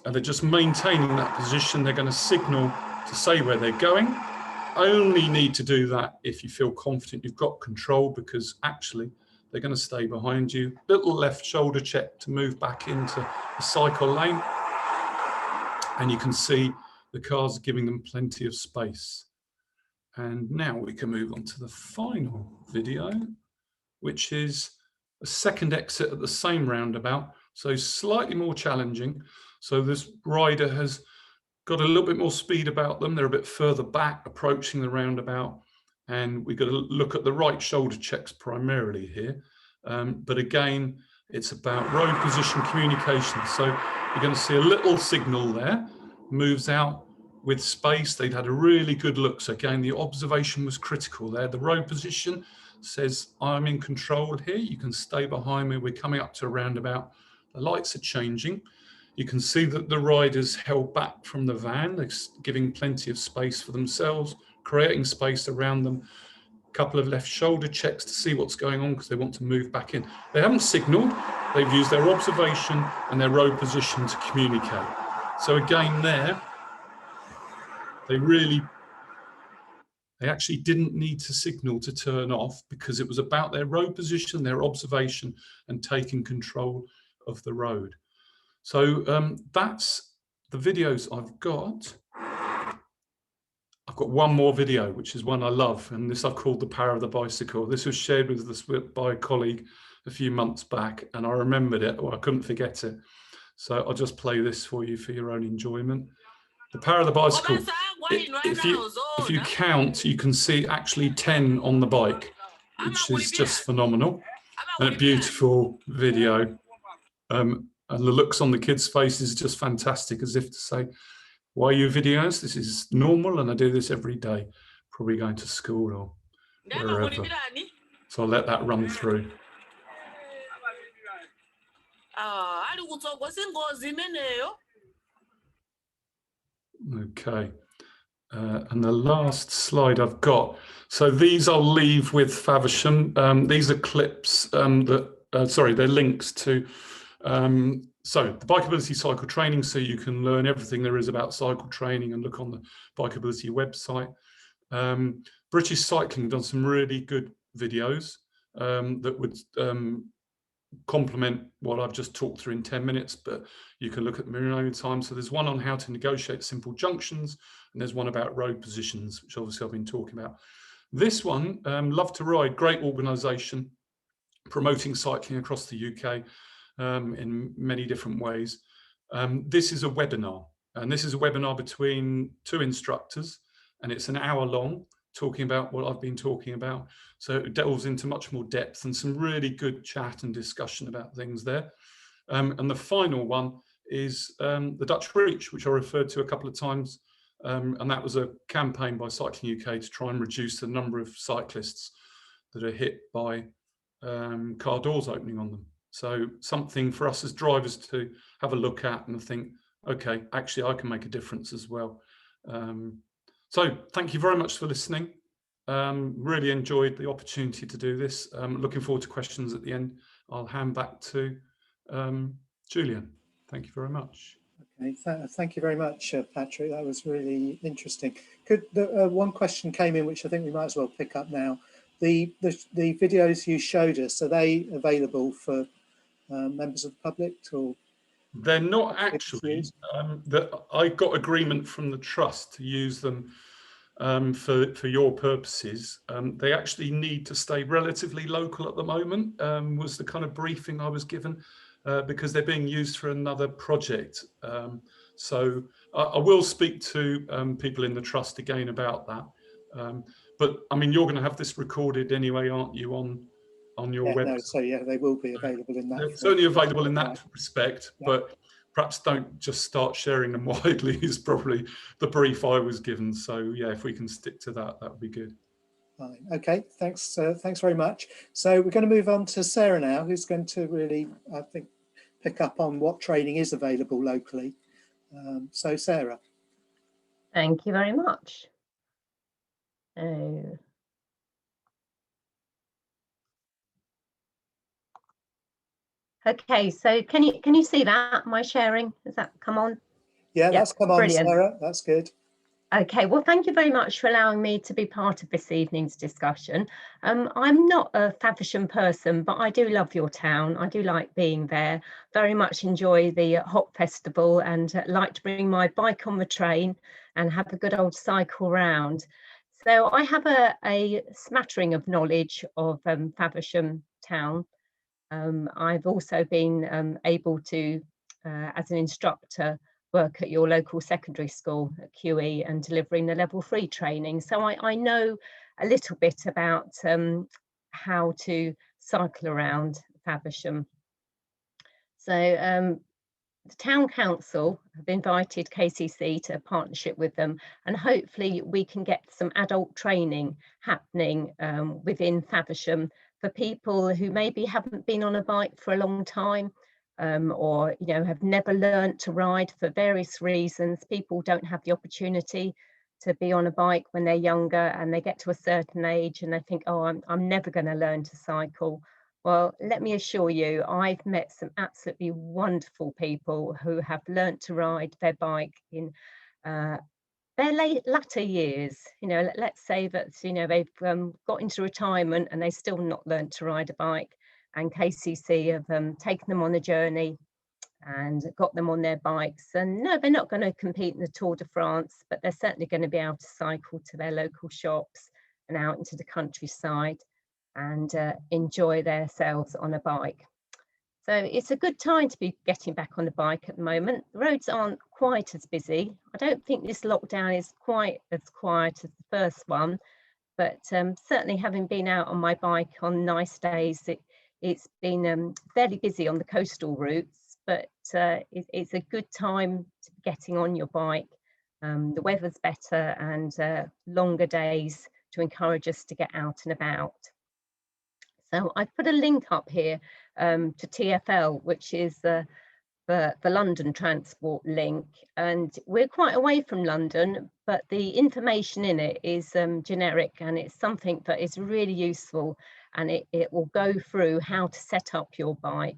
And they're just maintaining that position. They're going to signal to say where they're going. Only need to do that if you feel confident you've got control, because actually they're going to stay behind you. Little left shoulder check to move back into the cycle lane. And you can see the cars are giving them plenty of space. And now we can move on to the final video, which is a second exit at the same roundabout. So slightly more challenging. So this rider has got a little bit more speed about them. They're a bit further back approaching the roundabout. And we've got to look at the right shoulder checks primarily here. But again, it's about road position communication. So you're going to see a little signal there, moves out with space. They'd had a really good look. So again, the observation was critical there. The road position says, I'm in control here. You can stay behind me. We're coming up to a roundabout. The lights are changing. You can see that the riders held back from the van. They're giving plenty of space for themselves, creating space around them. A couple of left shoulder checks to see what's going on because they want to move back in. They haven't signaled. They've used their observation and their road position to communicate. So again there, they actually didn't need to signal to turn off, because it was about their road position, their observation, and taking control of the road. So that's the videos I've got. I've got one more video, which is one I love, and this I've called The Power of the Bicycle. This was shared with us by a colleague a few months back, and I remembered it, or I couldn't forget it. So I'll just play this for you for your own enjoyment. The power of the bicycle. If you count, you can see actually 10 on the bike, which is just phenomenal. And a beautiful video. And the looks on the kids' faces is just fantastic, as if to say, why are you videos? This is normal, and I do this every day, probably going to school or wherever. So I'll let that run through. Okay. And the last slide I've got. So these I'll leave with Faversham. These are clips they're links to so the Bikeability cycle training, so you can learn everything there is about cycle training and look on the Bikeability website. British Cycling done some really good videos that would complement what I've just talked through in 10 minutes, but you can look at them in your own time. So there's one on how to negotiate simple junctions, and there's one about road positions, which obviously I've been talking about. This one, Love to Ride, great organisation, promoting cycling across the UK in many different ways. This is a webinar, and this is a webinar between two instructors, and it's an hour long, talking about what I've been talking about. So it delves into much more depth and some really good chat and discussion about things there. And the final one is the Dutch Reach, which I referred to a couple of times. And that was a campaign by Cycling UK to try and reduce the number of cyclists that are hit by car doors opening on them. So something for us as drivers to have a look at and think, okay, actually I can make a difference as well. So thank you very much for listening. Really enjoyed the opportunity to do this. Looking forward to questions at the end. I'll hand back to Julian. Thank you very much. Okay, thank you very much, Patrick. That was really interesting. One question came in, which I think we might as well pick up now. The videos you showed us, are they available for members of the public? Or they're not actually. I got agreement from the trust to use them for your purposes. They actually need to stay relatively local at the moment, was the kind of briefing I was given, because they're being used for another project. So I will speak to people in the trust again about that. But I mean, you're going to have this recorded anyway, aren't you, on your website? No, so yeah, they will be available in that. They're certainly available in that respect, yeah. But perhaps don't just start sharing them widely is probably the brief I was given. So yeah, if we can stick to that, that would be good. Fine. Okay, thanks very much. So we're going to move on to Sarah now, who's going to really, I think, pick up on what training is available locally. So Sarah. Thank you very much. Okay, so can you see that, my sharing? Has that come on? Yeah, that's come on, brilliant. Sarah, that's good. Okay, well, thank you very much for allowing me to be part of this evening's discussion. I'm not a Faversham person, but I do love your town. I do like being there, very much enjoy the Hop Festival, and like to bring my bike on the train and have a good old cycle round. So I have a smattering of knowledge of Faversham town. I've also been able to, as an instructor, work at your local secondary school at QE and delivering the level 3 training. So I know a little bit about how to cycle around Faversham. So the Town Council have invited KCC to a partnership with them, and hopefully we can get some adult training happening within Faversham for people who maybe haven't been on a bike for a long time, or have never learned to ride for various reasons. People don't have the opportunity to be on a bike when they're younger, and they get to a certain age and they think, oh, I'm never going to learn to cycle. Well, let me assure you, I've met some absolutely wonderful people who have learnt to ride their bike in their latter years. Let's say that they've got into retirement and they still not learnt to ride a bike, and KCC have taken them on a journey and got them on their bikes. And no, they're not going to compete in the Tour de France, but they're certainly going to be able to cycle to their local shops and out into the countryside and enjoy themselves on a bike. So it's a good time to be getting back on the bike at the moment. The roads aren't quite as busy. I don't think this lockdown is quite as quiet as the first one, but certainly having been out on my bike on nice days, it's been fairly busy on the coastal routes, but it's a good time to be getting on your bike. The weather's better and longer days to encourage us to get out and about. So I've put a link up here to TfL, which is the London transport link, and we're quite away from London, but the information in it is generic, and it's something that is really useful, and it will go through how to set up your bike.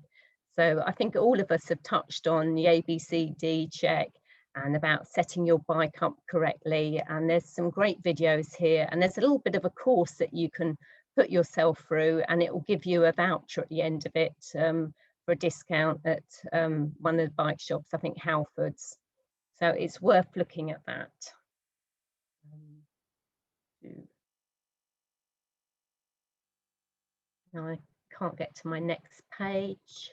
So I think all of us have touched on the ABCD check and about setting your bike up correctly, and there's some great videos here, and there's a little bit of a course that you can put yourself through, and it will give you a voucher at the end of it for a discount at one of the bike shops, I think Halfords. So it's worth looking at that. Now I can't get to my next page,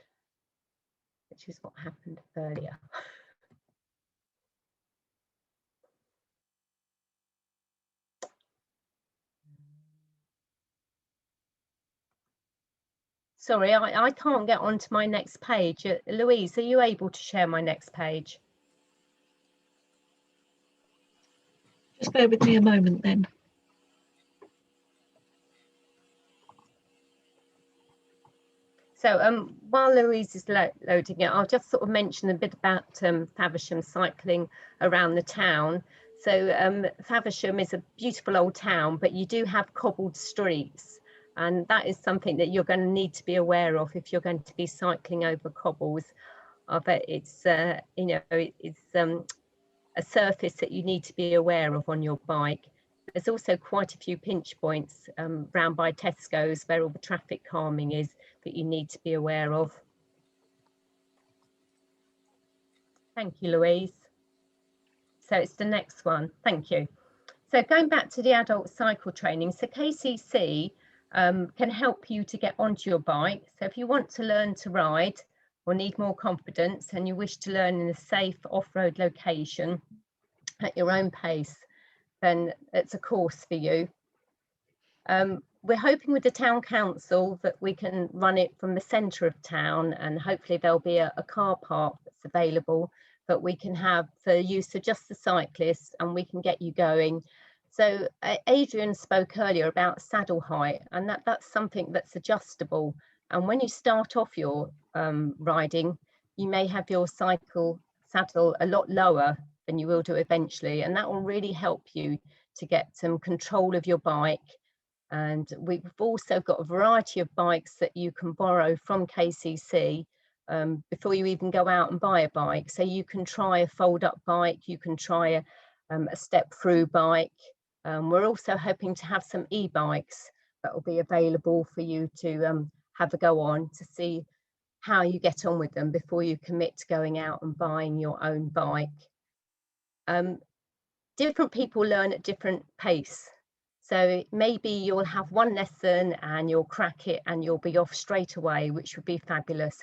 which is what happened earlier. Sorry, I can't get onto my next page. Louise, are you able to share my next page? Just bear with me a moment then. So while Louise is loading it, I'll just sort of mention a bit about Faversham cycling around the town. So Faversham is a beautiful old town, but you do have cobbled streets. And that is something that you're going to need to be aware of if you're going to be cycling over cobbles. I bet it's, you know, it's a surface that you need to be aware of on your bike. There's also quite a few pinch points round by Tesco's where all the traffic calming is that you need to be aware of. Thank you, Louise. So it's the next one. Thank you. So going back to the adult cycle training, so KCC can help you to get onto your bike. So if you want to learn to ride or need more confidence and you wish to learn in a safe off-road location at your own pace, then it's a course for you. We're hoping with the town council that we can run it from the centre of town, and hopefully there'll be a car park that's available that we can have for use of just the cyclists, and we can get you going. So Adrian spoke earlier about saddle height, and that's something that's adjustable. And when you start off your riding, you may have your cycle saddle a lot lower than you will do eventually, and that will really help you to get some control of your bike. And we've also got a variety of bikes that you can borrow from KCC before you even go out and buy a bike. So you can try a fold-up bike, you can try a step-through bike. We're also hoping to have some e-bikes that will be available for you to have a go on to see how you get on with them before you commit to going out and buying your own bike. Different people learn at different pace. So maybe you'll have one lesson and you'll crack it and you'll be off straight away, which would be fabulous.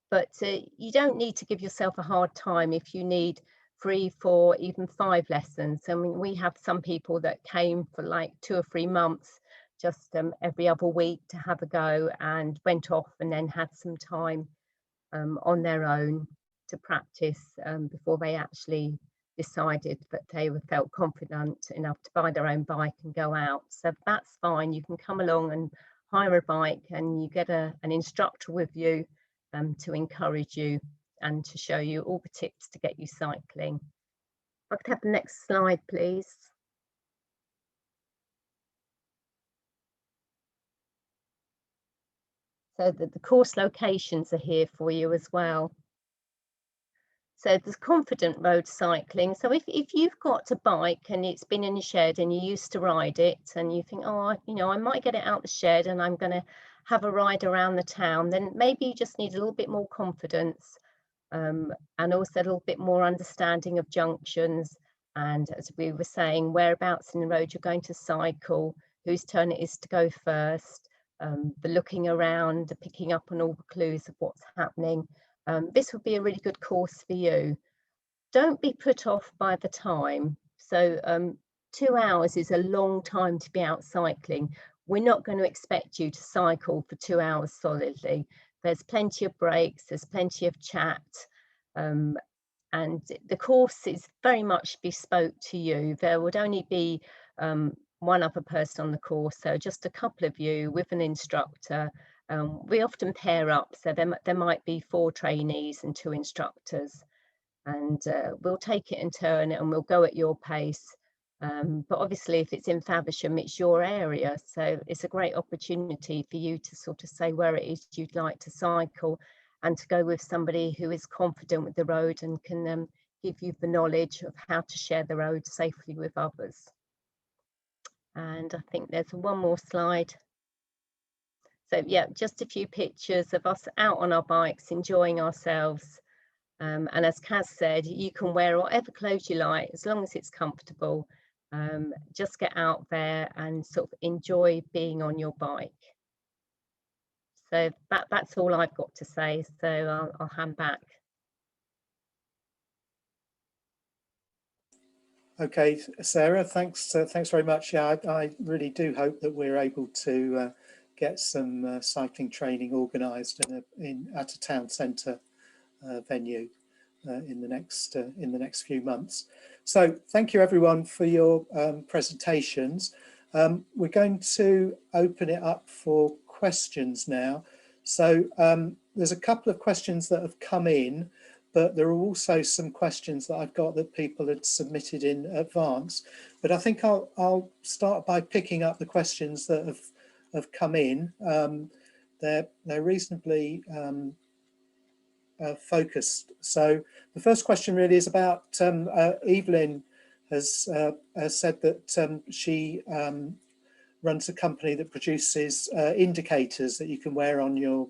But you don't need to give yourself a hard time if you need 3, 4, even 5 lessons. I mean, we have some people that came for like 2 or 3 months, just every other week to have a go, and went off and then had some time on their own to practice before they actually decided that they felt confident enough to buy their own bike and go out. So that's fine. You can come along and hire a bike, and you get an instructor with you to encourage you and to show you all the tips to get you cycling. If I could have the next slide, please. So the course locations are here for you as well. So there's confident road cycling. So if you've got a bike and it's been in the shed and you used to ride it and you think, oh, you know, I might get it out the shed and I'm going to have a ride around the town, then maybe you just need a little bit more confidence and also a little bit more understanding of junctions. And as we were saying, whereabouts in the road you're going to cycle, whose turn it is to go first, the looking around, the picking up on all the clues of what's happening. This would be a really good course for you. Don't be put off by the time. So 2 hours is a long time to be out cycling. We're not going to expect you to cycle for 2 hours solidly. There's plenty of breaks, there's plenty of chat, and the course is very much bespoke to you. There would only be one other person on the course, so just a couple of you with an instructor. We often pair up, so there might be 4 trainees and 2 instructors, and we'll take it in turn and we'll go at your pace. But obviously, if it's in Faversham, it's your area, so it's a great opportunity for you to sort of say where it is you'd like to cycle, and to go with somebody who is confident with the road and can give you the knowledge of how to share the road safely with others. And I think there's one more slide. So yeah, just a few pictures of us out on our bikes, enjoying ourselves. And as Kaz said, you can wear whatever clothes you like, as long as it's comfortable. Just get out there and sort of enjoy being on your bike. So that's all I've got to say. So I'll hand back. Okay, Sarah, thanks very much. Yeah, I really do hope that we're able to get some cycling training organised at a town centre venue in the next few months. So thank you everyone for your presentations. We're going to open it up for questions now. So there's a couple of questions that have come in, but there are also some questions that I've got that people had submitted in advance. But I think I'll start by picking up the questions that have come in. They're reasonably focused. So the first question really is about Evelyn has said that she runs a company that produces indicators that you can wear on your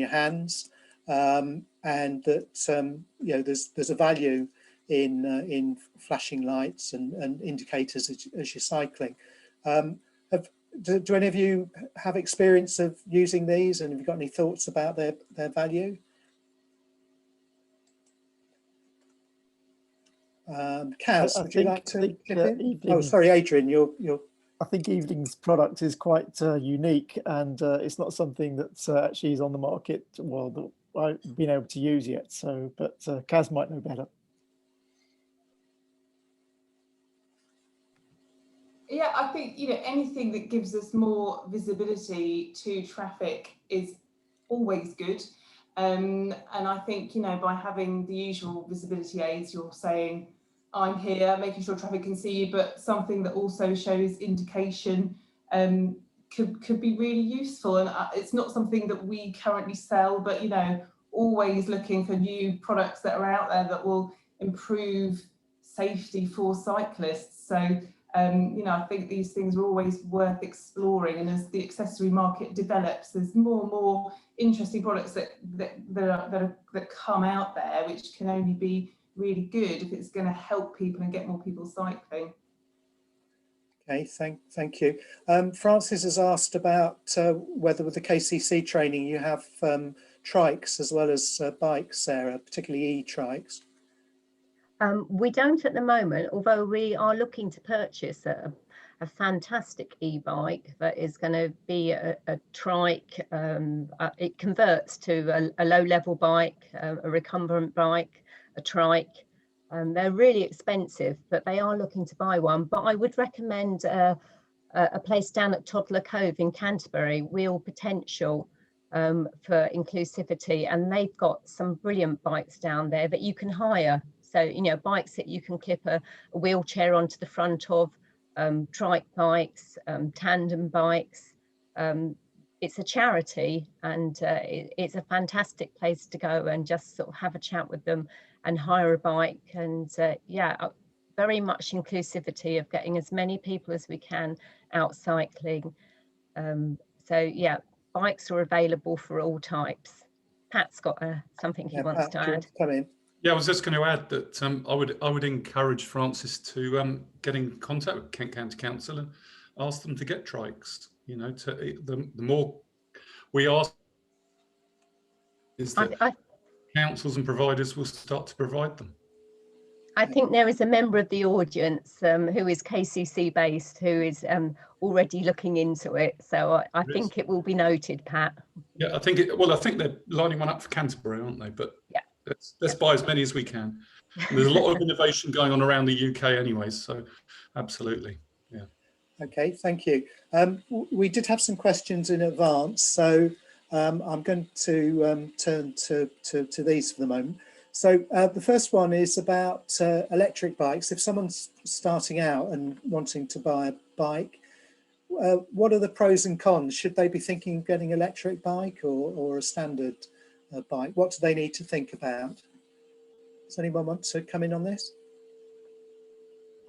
hands, and that you know, there's a value in flashing lights and indicators as you're cycling. Do any of you have experience of using these, and have you got any thoughts about their value? Kaz, would you like to chip in? Oh, sorry, Adrian, you're. I think Evelyn's product is quite unique, and it's not something that actually is on the market, well, that I've been able to use yet. So, but Kaz might know better. Yeah, I think, you know, anything that gives us more visibility to traffic is always good. And I think, you know, by having the usual visibility aids, you're saying, I'm here, making sure traffic can see you, but something that also shows indication could be really useful. And it's not something that we currently sell, but, you know, always looking for new products that are out there that will improve safety for cyclists. So, you know, I think these things are always worth exploring. And as the accessory market develops, there's more and more interesting products that come out there, which can only be really good if it's going to help people and get more people cycling. Okay, thank you. Francis has asked about whether with the KCC training you have trikes as well as bikes, Sarah, particularly e-trikes. We don't at the moment, although we are looking to purchase a fantastic e-bike that is going to be a trike. It converts to a low-level bike, a recumbent bike, a trike. They're really expensive, but they are looking to buy one. But I would recommend a place down at Toddler Cove in Canterbury, Wheel Potential, for inclusivity, and they've got some brilliant bikes down there that you can hire. So, you know, bikes that you can clip a wheelchair onto the front of, trike bikes, tandem bikes. It's a charity, and it's a fantastic place to go and just sort of have a chat with them and hire a bike. And yeah, very much inclusivity of getting as many people as we can out cycling. So yeah, bikes are available for all types. Pat's got something he wants Pat, to add. do you want to come in? Yeah, I was just going to add that I would encourage Francis to get in contact with Kent County Council and ask them to get trikes. You know, the more we are is that I councils and providers will start to provide them. I think there is a member of the audience who is KCC based, who is already looking into it. So I think it will be noted, Pat. Yeah, I think I think they're lining one up for Canterbury, aren't they? But yeah, let's buy as many as we can. And there's a lot of innovation going on around the UK anyway, so absolutely, yeah. Okay, thank you. We did have some questions in advance, so I'm going to turn to these for the moment. So the first one is about electric bikes. If someone's starting out and wanting to buy a bike, what are the pros and cons? Should they be thinking of getting an electric bike or a standard bike? What do they need to think about? Does anyone want to come in on this?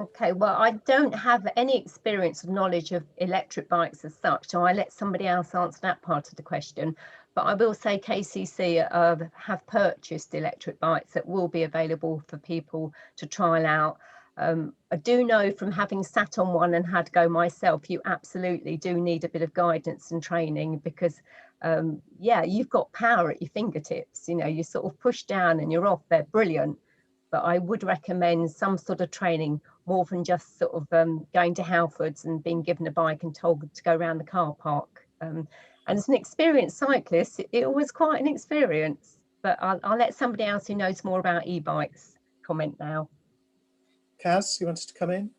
Okay, well, I don't have any experience or knowledge of electric bikes as such, so I let somebody else answer that part of the question. But I will say KCC have purchased electric bikes that will be available for people to trial out. I do know from having sat on one and had to go myself, you absolutely do need a bit of guidance and training because, yeah, you've got power at your fingertips. You know, you sort of push down and you're off. They're brilliant. But I would recommend some sort of training more than just sort of going to Halfords and being given a bike and told to go around the car park. And as an experienced cyclist, it was quite an experience. But I'll let somebody else who knows more about e-bikes comment now. Kaz, you wanted to come in?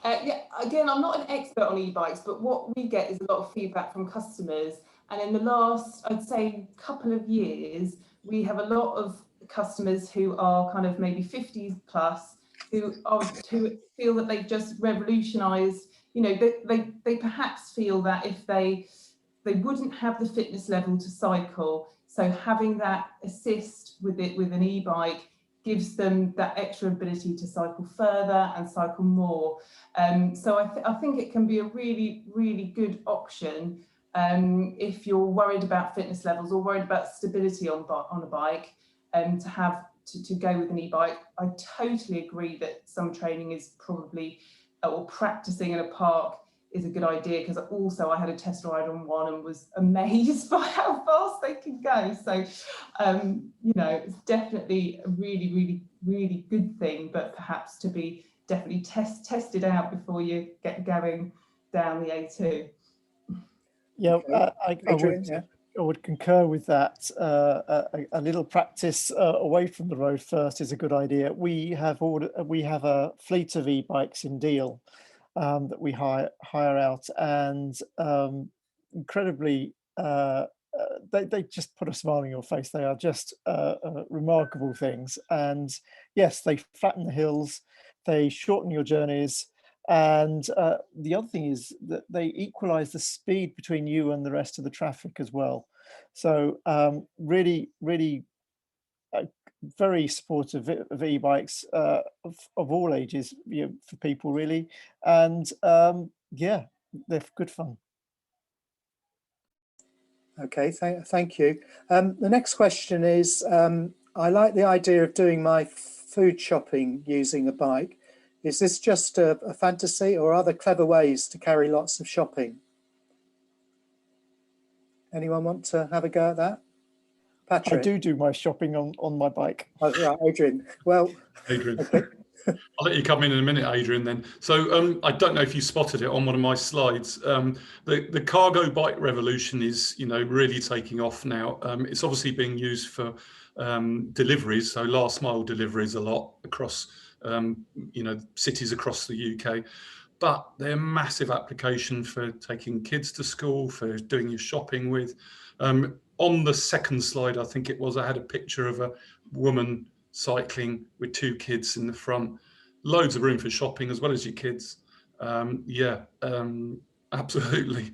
Yeah, again, I'm not an expert on e-bikes, but what we get is a lot of feedback from customers. And in the last, I'd say, couple of years, we have a lot of customers who are kind of maybe 50s plus, who feel that they've just revolutionised. You know, they perhaps feel that if they wouldn't have the fitness level to cycle, so having that assist with an e-bike gives them that extra ability to cycle further and cycle more. So I think it can be a really, really good option if you're worried about fitness levels or worried about stability on a bike, to go with an e-bike. I totally agree that some training is probably, or practicing in a park is a good idea, because also I had a test ride on one and was amazed by how fast they can go. So, you know, it's definitely a really, really, really good thing, but perhaps to be definitely tested out before you get going down the A2. Yeah, Okay. I would concur with that. A little practice away from the road first is a good idea. We have a fleet of e-bikes in Deal that we hire out, and incredibly, they just put a smile on your face. They are just remarkable things. And yes, they flatten the hills, they shorten your journeys. And the other thing is that they equalize the speed between you and the rest of the traffic as well. So really, really very supportive of e-bikes of all ages, you know, for people really. And yeah, they're good fun. Okay, thank you. The next question is, I like the idea of doing my food shopping using a bike. Is this just a fantasy, or are there clever ways to carry lots of shopping? Anyone want to have a go at that? Patrick? I do my shopping on my bike. Oh, right, Adrian. Well, Adrian. okay. I'll let you come in a minute, Adrian, then. So I don't know if you spotted it on one of my slides. The cargo bike revolution is, you know, really taking off now. It's obviously being used for deliveries, so last mile deliveries a lot across, you know, cities across the UK. But they're massive application for taking kids to school, for doing your shopping with. On the second slide, I think it was, I had a picture of a woman cycling with 2 kids in the front. Loads of room for shopping as well as your kids. Yeah, absolutely.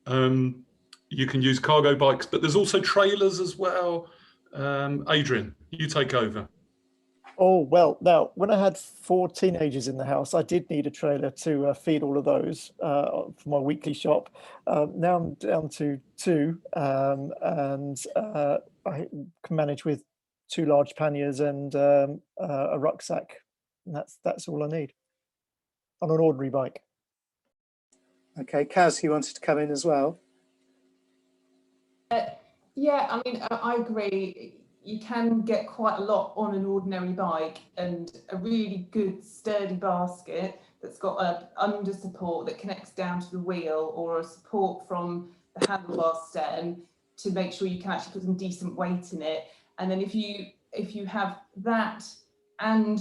You can use cargo bikes, but there's also trailers as well. Adrian, you take over. Oh, well, now, when I had 4 teenagers in the house, I did need a trailer to feed all of those for my weekly shop. Now I'm down to 2, and I can manage with 2 large panniers and a rucksack. And that's all I need on an ordinary bike. Okay, Kaz, you wanted to come in as well? Yeah, I mean, I agree. You can get quite a lot on an ordinary bike, and a really good sturdy basket that's got a under support that connects down to the wheel, or a support from the handlebar stem to make sure you can actually put some decent weight in it. And then if you have that and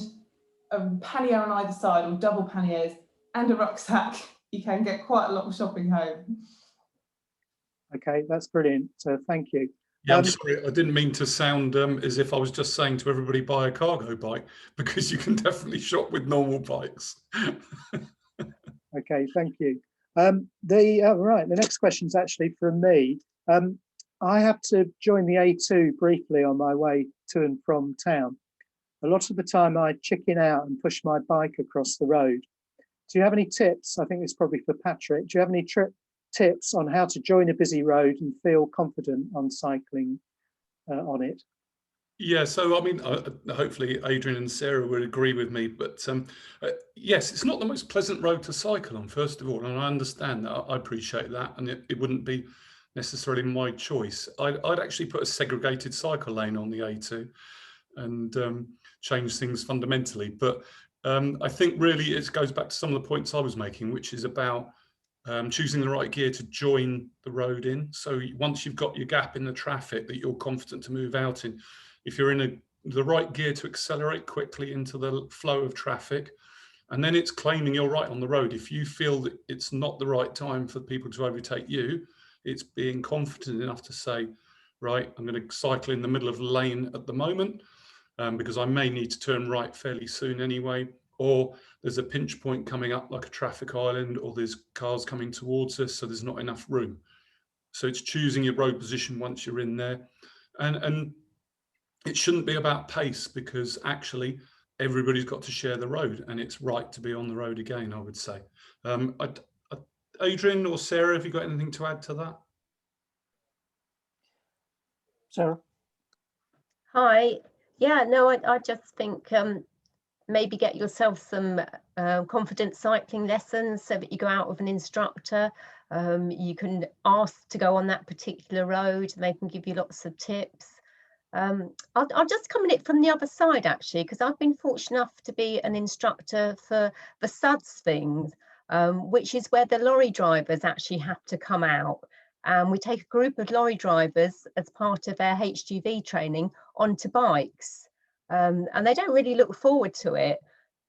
a pannier on either side, or double panniers, and a rucksack, you can get quite a lot of shopping home. Okay, that's brilliant. So thank you. Yeah, I'm sorry, I didn't mean to sound as if I was just saying to everybody buy a cargo bike, because you can definitely shop with normal bikes. Okay, thank you. Right, the next question is actually from me. I have to join the A2 briefly on my way to and from town. A lot of the time I chicken out and push my bike across the road. Do you have any tips? I think it's probably for Patrick. Do you have any tips on how to join a busy road and feel confident on cycling on it? Yeah, so I mean, hopefully Adrian and Sarah would agree with me, but yes, it's not the most pleasant road to cycle on, first of all, and I understand that, I appreciate that, and it wouldn't be necessarily my choice. I'd actually put a segregated cycle lane on the A2 and change things fundamentally, but I think really it goes back to some of the points I was making, which is about choosing the right gear to join the road in. So once you've got your gap in the traffic that you're confident to move out in, if you're in the right gear to accelerate quickly into the flow of traffic, and then it's claiming you're right on the road. If you feel that it's not the right time for people to overtake you, it's being confident enough to say, right, I'm going to cycle in the middle of the lane at the moment because I may need to turn right fairly soon anyway, or there's a pinch point coming up like a traffic island, or there's cars coming towards us, so there's not enough room. So it's choosing your road position once you're in there. And it shouldn't be about pace, because actually everybody's got to share the road, and it's right to be on the road again, I would say. Adrian or Sarah, have you got anything to add to that? Sarah? Hi. Yeah, no, I just think maybe get yourself some confident cycling lessons so that you go out with an instructor. You can ask to go on that particular road, and they can give you lots of tips. I'll just come at it from the other side, actually, because I've been fortunate enough to be an instructor for the SUDS things, which is where the lorry drivers actually have to come out. And we take a group of lorry drivers as part of their HGV training onto bikes. And they don't really look forward to it,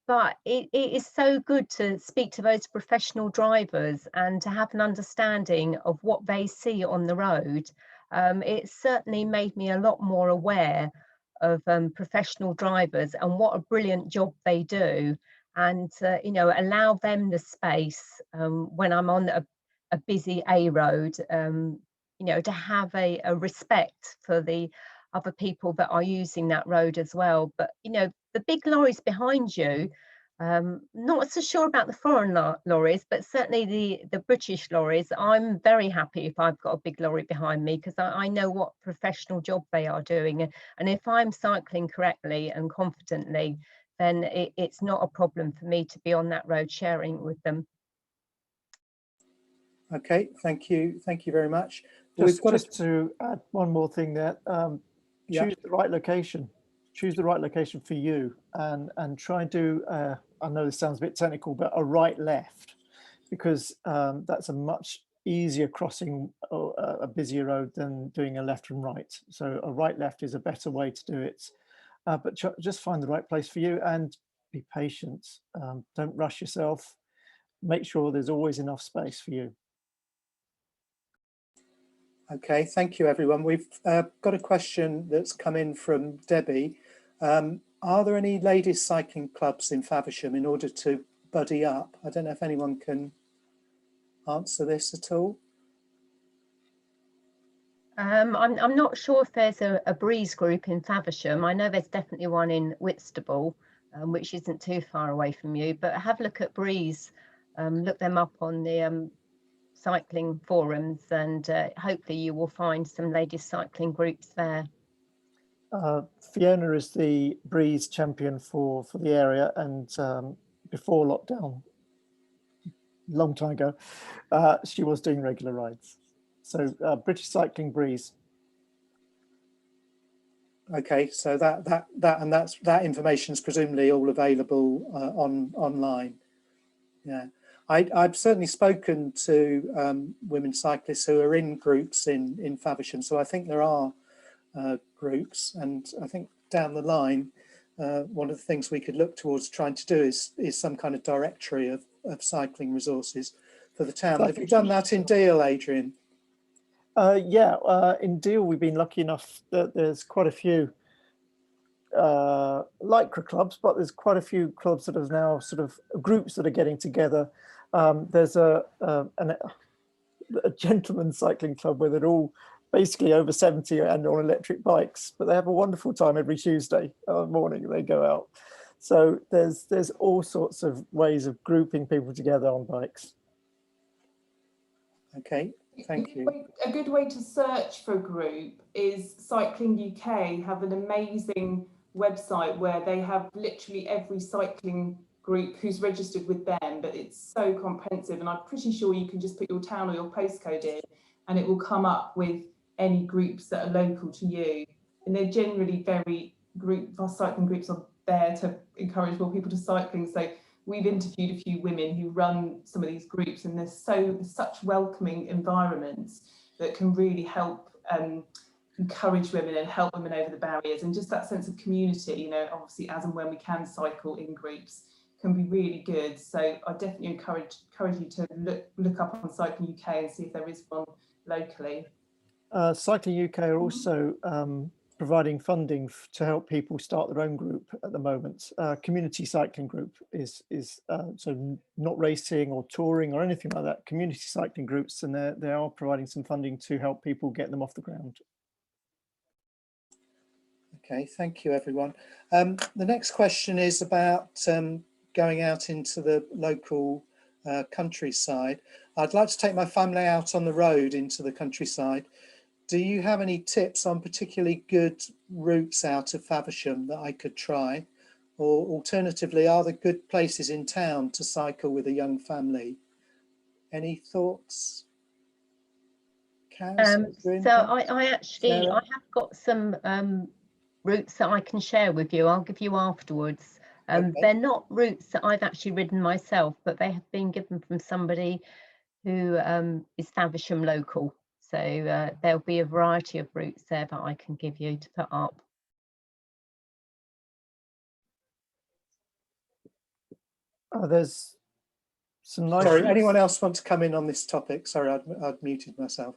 but it is so good to speak to those professional drivers and to have an understanding of what they see on the road. It certainly made me a lot more aware of professional drivers and what a brilliant job they do, and you know, allow them the space when I'm on a busy A road, you know, to have a respect for the other people that are using that road as well. But you know, the big lorries behind you, not so sure about the foreign lorries, but certainly the British lorries, I'm very happy if I've got a big lorry behind me, because I know what professional job they are doing. And if I'm cycling correctly and confidently, then it's not a problem for me to be on that road sharing with them. Okay, thank you very much. Just to add one more thing there, choose the right location. Choose the right location for you, and try and do, I know this sounds a bit technical, but a right left, because that's a much easier crossing a busier road than doing a left and right. So a right left is a better way to do it, but just find the right place for you and be patient. Don't rush yourself. Make sure there's always enough space for you. Okay, thank you everyone. We've got a question that's come in from Debbie. Are there any ladies cycling clubs in Faversham in order to buddy up? I don't know if anyone can answer this at all. I'm not sure if there's a Breeze group in Faversham. I know there's definitely one in Whitstable, which isn't too far away from you, but have a look at Breeze. Look them up on the cycling forums, and hopefully you will find some ladies cycling groups there. Fiona is the Breeze champion for the area, and before lockdown long time ago, she was doing regular rides. So British Cycling Breeze. Okay, so that information is presumably all available online. Yeah, I've certainly spoken to women cyclists who are in groups in Faversham, so I think there are groups, and I think down the line, one of the things we could look towards trying to do is some kind of directory of cycling resources for the town. Have you done that in Deal, Adrian? Yeah, in Deal we've been lucky enough that there's quite a few lycra clubs, but there's quite a few clubs that are now sort of groups that are getting together. There's a gentleman's cycling club where they're all basically over 70 and on electric bikes, but they have a wonderful time every Tuesday morning. They go out. So there's all sorts of ways of grouping people together on bikes. Okay, thank you. A good way to search for a group is Cycling UK have an amazing website where they have literally every cycling group who's registered with them, but it's so comprehensive, and I'm pretty sure you can just put your town or your postcode in and it will come up with any groups that are local to you. And they're generally cycling groups are there to encourage more people to cycling. So we've interviewed a few women who run some of these groups, and there's such welcoming environments that can really help encourage women and help women over the barriers, and just that sense of community, you know, obviously as and when we can cycle in groups can be really good. So I definitely encourage you to look up on Cycling UK and see if there is one locally. Cycling UK are also providing funding to help people start their own group at the moment. Community cycling group is so not racing or touring or anything like that. Community cycling groups, and they are providing some funding to help people get them off the ground. Okay, thank you, everyone. The next question is about going out into the local countryside. I'd like to take my family out on the road into the countryside. Do you have any tips on particularly good routes out of Faversham that I could try? Or alternatively, are there good places in town to cycle with a young family? Any thoughts? So I have got some routes that I can share with you. I'll give you afterwards. Okay. They're not routes that I've actually ridden myself, but they have been given from somebody who is Faversham local. So there'll be a variety of routes there that I can give you to put up. There's some nice. Sorry, anyone else want to come in on this topic? Sorry, I'd muted myself.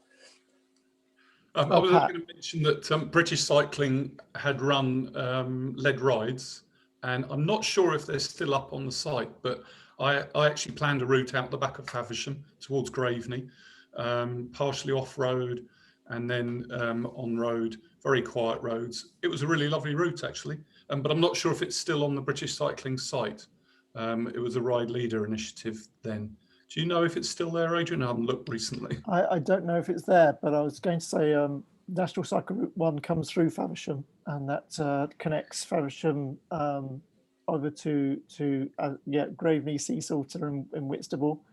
I was going to mention that British Cycling had run led rides, and I'm not sure if they're still up on the site, but I actually planned a route out the back of Faversham towards Graveney, partially off-road and then on-road, very quiet roads. It was a really lovely route, actually, but I'm not sure if it's still on the British Cycling site. It was a Ride Leader initiative then. Do you know if it's still there, Adrian? I haven't looked recently. I don't know if it's there, but I was going to say National Cycle Route 1 comes through Faversham, and that connects Faversham over to Graveney, Seasalter and Whitstable.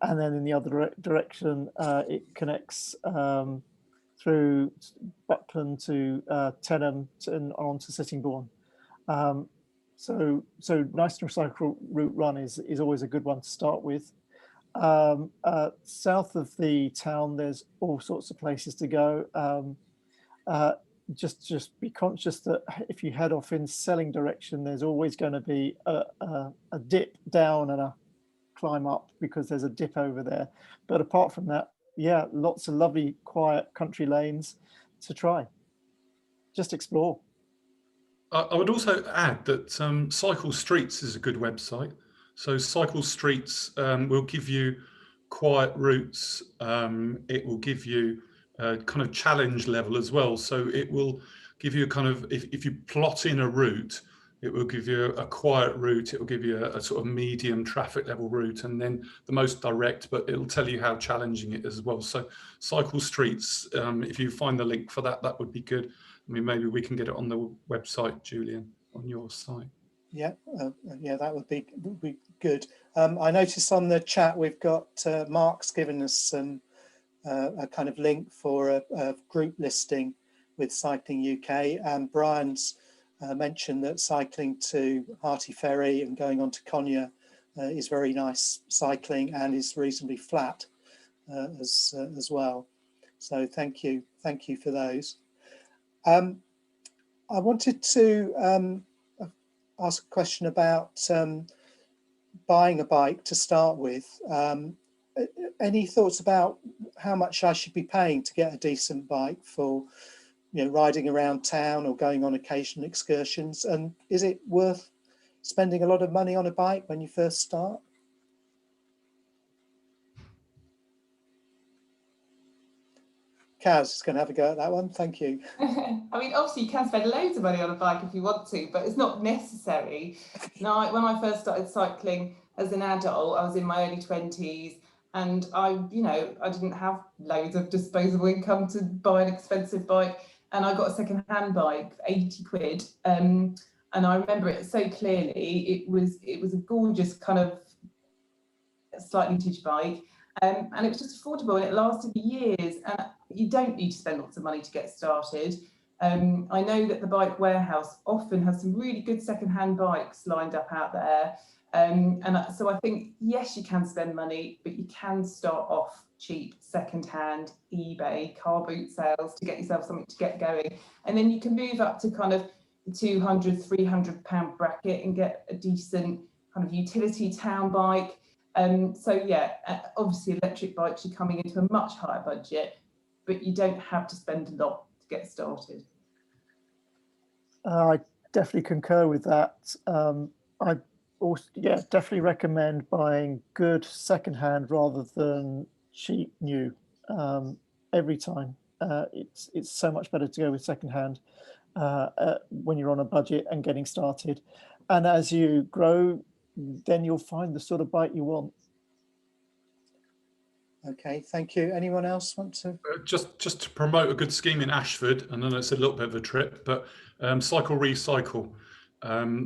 And then in the other direction, it connects through Buckland to Tenham and on to Sittingbourne. So National Cycle Route 1 is always a good one to start with. South of the town, there's all sorts of places to go. Just be conscious that if you head off in Selling direction, there's always going to be a dip down and a climb up, because there's a dip over there. But apart from that, yeah, lots of lovely quiet country lanes to try. Just explore. I would also add that Cycle Streets is a good website. So Cycle Streets will give you quiet routes. It will give you a kind of challenge level as well. So it will give you a kind of, if you plot in a route, it will give you a quiet route. It will give you a sort of medium traffic level route, and then the most direct, but it'll tell you how challenging it is as well. So Cycle Streets, if you find the link for that, that would be good. I mean, maybe we can get it on the website, Julian, on your site. Yeah, yeah, that would be good. I noticed on the chat we've got Mark's given us some a kind of link for a group listing with Cycling UK, and Brian's mentioned that cycling to Harty Ferry and going on to Cognac is very nice cycling and is reasonably flat as well. So thank you for those. I wanted to ask a question about buying a bike to start with. Any thoughts about how much I should be paying to get a decent bike for, you know, riding around town or going on occasional excursions? And is it worth spending a lot of money on a bike when you first start? Kaz is going to have a go at that one. Thank you. I mean, obviously you can spend loads of money on a bike if you want to, but it's not necessary. Now, when I first started cycling as an adult, I was in my early 20s, and I didn't have loads of disposable income to buy an expensive bike, and I got a second-hand bike for 80 quid. And I remember it so clearly. It was a gorgeous kind of slightly vintage bike. And it was just affordable, and it lasted years, and you don't need to spend lots of money to get started. I know that the Bike Warehouse often has some really good second-hand bikes lined up out there, and so I think, yes, you can spend money, but you can start off cheap, second-hand, eBay, car boot sales to get yourself something to get going, and then you can move up to kind of the £200, £300 bracket and get a decent kind of utility town bike. So yeah, obviously electric bikes are coming into a much higher budget, but you don't have to spend a lot to get started. I definitely concur with that. I also, definitely recommend buying good secondhand rather than cheap new every time. It's so much better to go with secondhand when you're on a budget and getting started. And as you grow, then you'll find the sort of bike you want. Okay, thank you. Anyone else want to? Just to promote a good scheme in Ashford, and I know it's a little bit of a trip, but Cycle Recycle,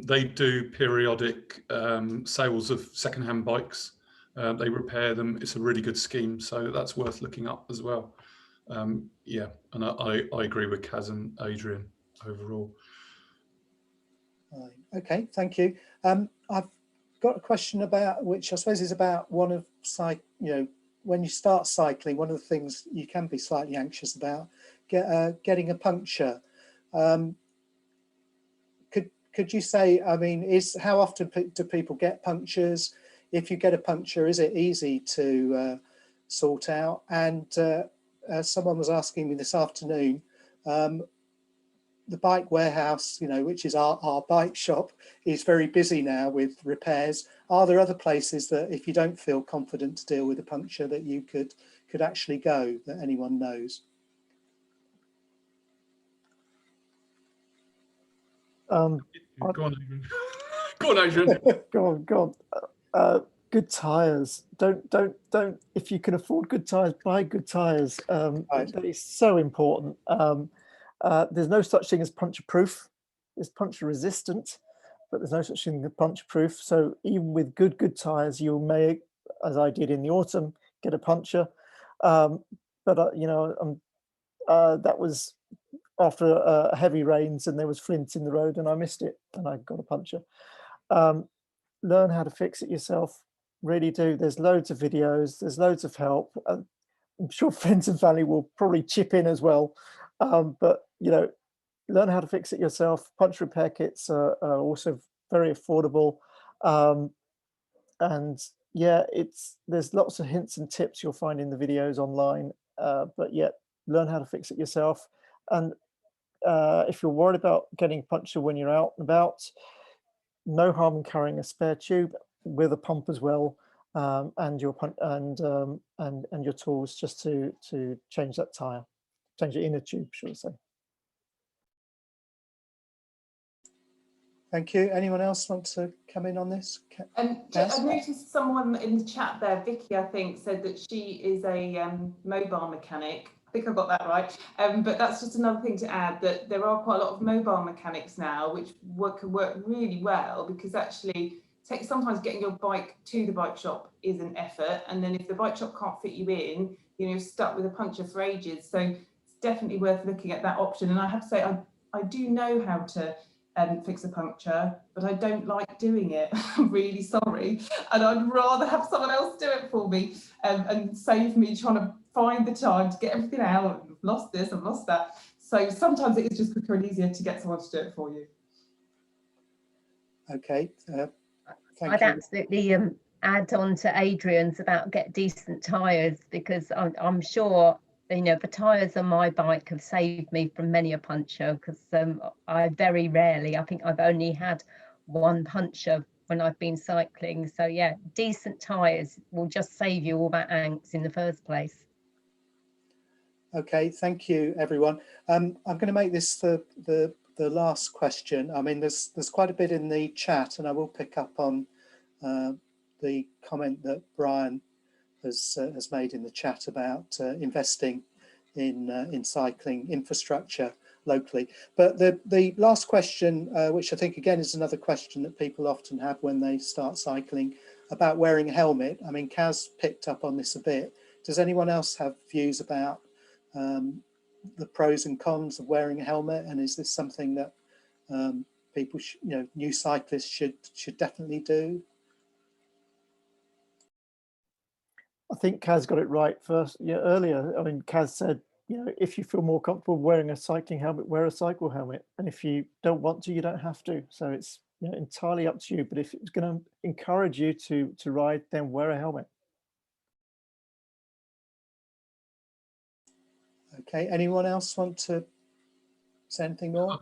they do periodic sales of secondhand bikes. They repair them. It's a really good scheme, so that's worth looking up as well. Yeah, and I agree with Kaz and Adrian overall. Okay, thank you. I've got a question about, which I suppose is about one of when you start cycling, one of the things you can be slightly anxious about, getting a puncture. Could you say, I mean, how often do people get punctures? If you get a puncture, is it easy to sort out? And someone was asking me this afternoon, the Bike Warehouse, which is our bike shop, is very busy now with repairs. Are there other places that, if you don't feel confident to deal with a puncture, that you could actually go, that anyone knows? Go on, Adrian. Go on, Adrian. Go on. Good tyres. Don't. If you can afford good tyres, buy good tyres. Right. That is so important. There's no such thing as puncture proof. There's puncture resistant, but there's no such thing as puncture proof. So even with good tyres, you may, as I did in the autumn, get a puncture. But that was after heavy rains and there was flint in the road and I missed it and I got a puncture. Learn how to fix it yourself. Really do. There's loads of videos. There's loads of help. I'm sure friends and family will probably chip in as well. But learn how to fix it yourself. Puncture repair kits are also very affordable, and yeah, there's lots of hints and tips you'll find in the videos online. But yet, learn how to fix it yourself. And if you're worried about getting puncture when you're out and about, no harm in carrying a spare tube with a pump as well, and your your tools just to change that tire. Change your inner tube, should I say. Thank you. Anyone else want to come in on this? I've noticed someone in the chat there, Vicky, I think, said that she is a mobile mechanic. I think I got that right. But that's just another thing to add, that there are quite a lot of mobile mechanics now, which can work really well, because actually sometimes getting your bike to the bike shop is an effort, and then if the bike shop can't fit you in, you're stuck with a puncture for ages. So it's definitely worth looking at that option. And I have to say, I do know how to fix a puncture, but I don't like doing it. I'm really sorry, and I'd rather have someone else do it for me and save me trying to find the time to get everything out. I've lost this, I've lost that. So sometimes it is just quicker and easier to get someone to do it for you. Okay, I'd absolutely add on to Adrian's about get decent tyres, because I'm sure, you know, the tyres on my bike have saved me from many a puncture, because I very rarely, I think I've only had one puncture when I've been cycling. So yeah, decent tyres will just save you all that angst in the first place. Okay, thank you, everyone. I'm going to make this the last question. I mean, there's quite a bit in the chat, and I will pick up on the comment that Brian has made in the chat about investing in cycling infrastructure locally. But the last question, which I think again is another question that people often have when they start cycling, about wearing a helmet. I mean, Kaz picked up on this a bit. Does anyone else have views about the pros and cons of wearing a helmet, and is this something that people, new cyclists should definitely do? I think Kaz got it right first. Yeah, earlier. I mean, Kaz said, you know, if you feel more comfortable wearing a cycling helmet, wear a cycle helmet, and if you don't want to, you don't have to. So it's, you know, entirely up to you. But if it's going to encourage you to ride, then wear a helmet. Okay, anyone else want to say anything more?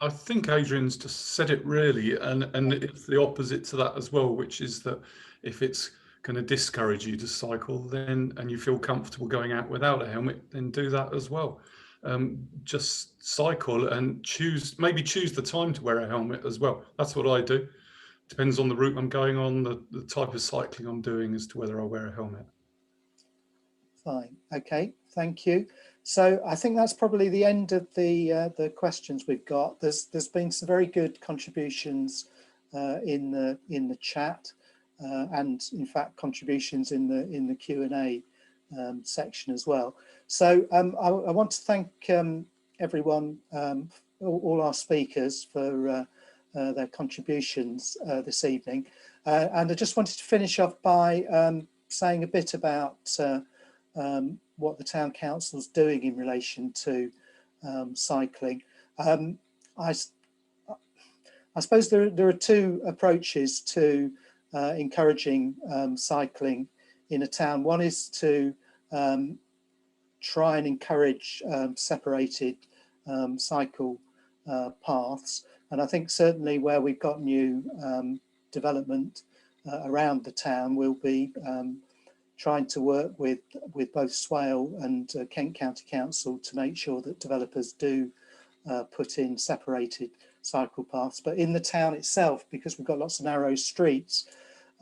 I think Adrian's just said it really, and it's the opposite to that as well, which is that if it's going to discourage you to cycle, then, and you feel comfortable going out without a helmet, then do that as well. Just cycle and maybe choose the time to wear a helmet as well. That's what I do. Depends on the route I'm going on, the type of cycling I'm doing as to whether I wear a helmet. Fine. Okay, thank you. So I think that's probably the end of the questions we've got. There's been some very good contributions in the chat, and in fact contributions in the Q&A section as well. So I want to thank everyone, all our speakers, for their contributions this evening, and I just wanted to finish off by saying a bit about what the Town Council's doing in relation to cycling. I suppose there are two approaches to encouraging cycling in a town. One is to try and encourage separated cycle paths, and I think certainly where we've got new development around the town, we'll be trying to work with both Swale and Kent County Council to make sure that developers do put in separated cycle paths. But in the town itself, because we've got lots of narrow streets,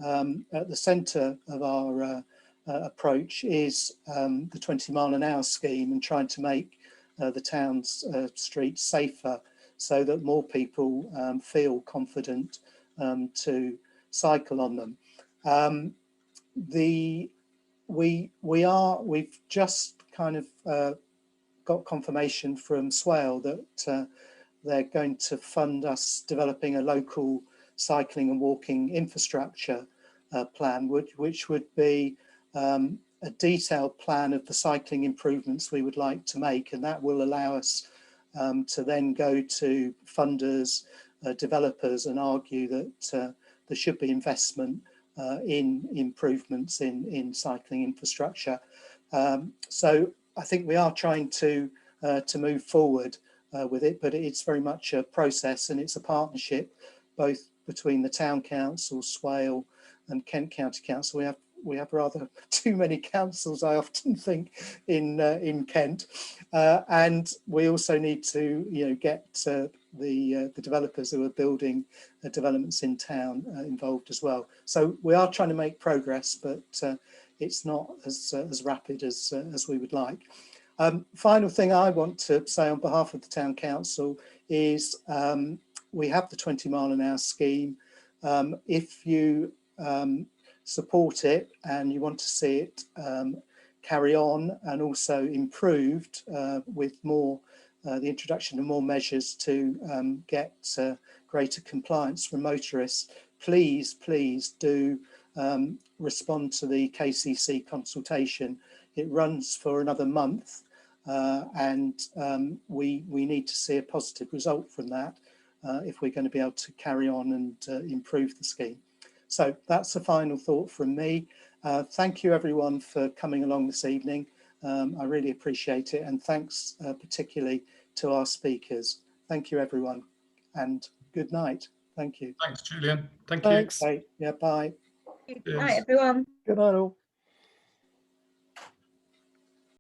at the centre of our approach is the 20-mile-an-hour scheme, and trying to make the town's streets safer so that more people feel confident to cycle on them. We've just kind of got confirmation from Swale that they're going to fund us developing a local cycling and walking infrastructure plan, which would be a detailed plan of the cycling improvements we would like to make, and that will allow us to then go to funders, developers, and argue that there should be investment in improvements in cycling infrastructure. So I think we are trying to move forward with it, but it's very much a process, and it's a partnership both between the Town Council, Swale, and Kent County Council. We have rather too many councils, I often think, in Kent, and we also need to get the developers who are building developments in town involved as well. So we are trying to make progress, but it's not as rapid as we would like. Final thing I want to say on behalf of the Town Council is we have the 20-mile-an-hour scheme. If you support it and you want to see it carry on and also improved with more the introduction of more measures to get greater compliance from motorists, please do respond to the KCC consultation. It runs for another month, and we need to see a positive result from that if we're going to be able to carry on and improve the scheme. So that's a final thought from me. Thank you everyone for coming along this evening. I really appreciate it, and thanks particularly to our speakers. Thank you everyone, and good night. Thank you. Thanks, Julian. Thank Thanks. Okay, yeah, bye. Good night, everyone. Good night all.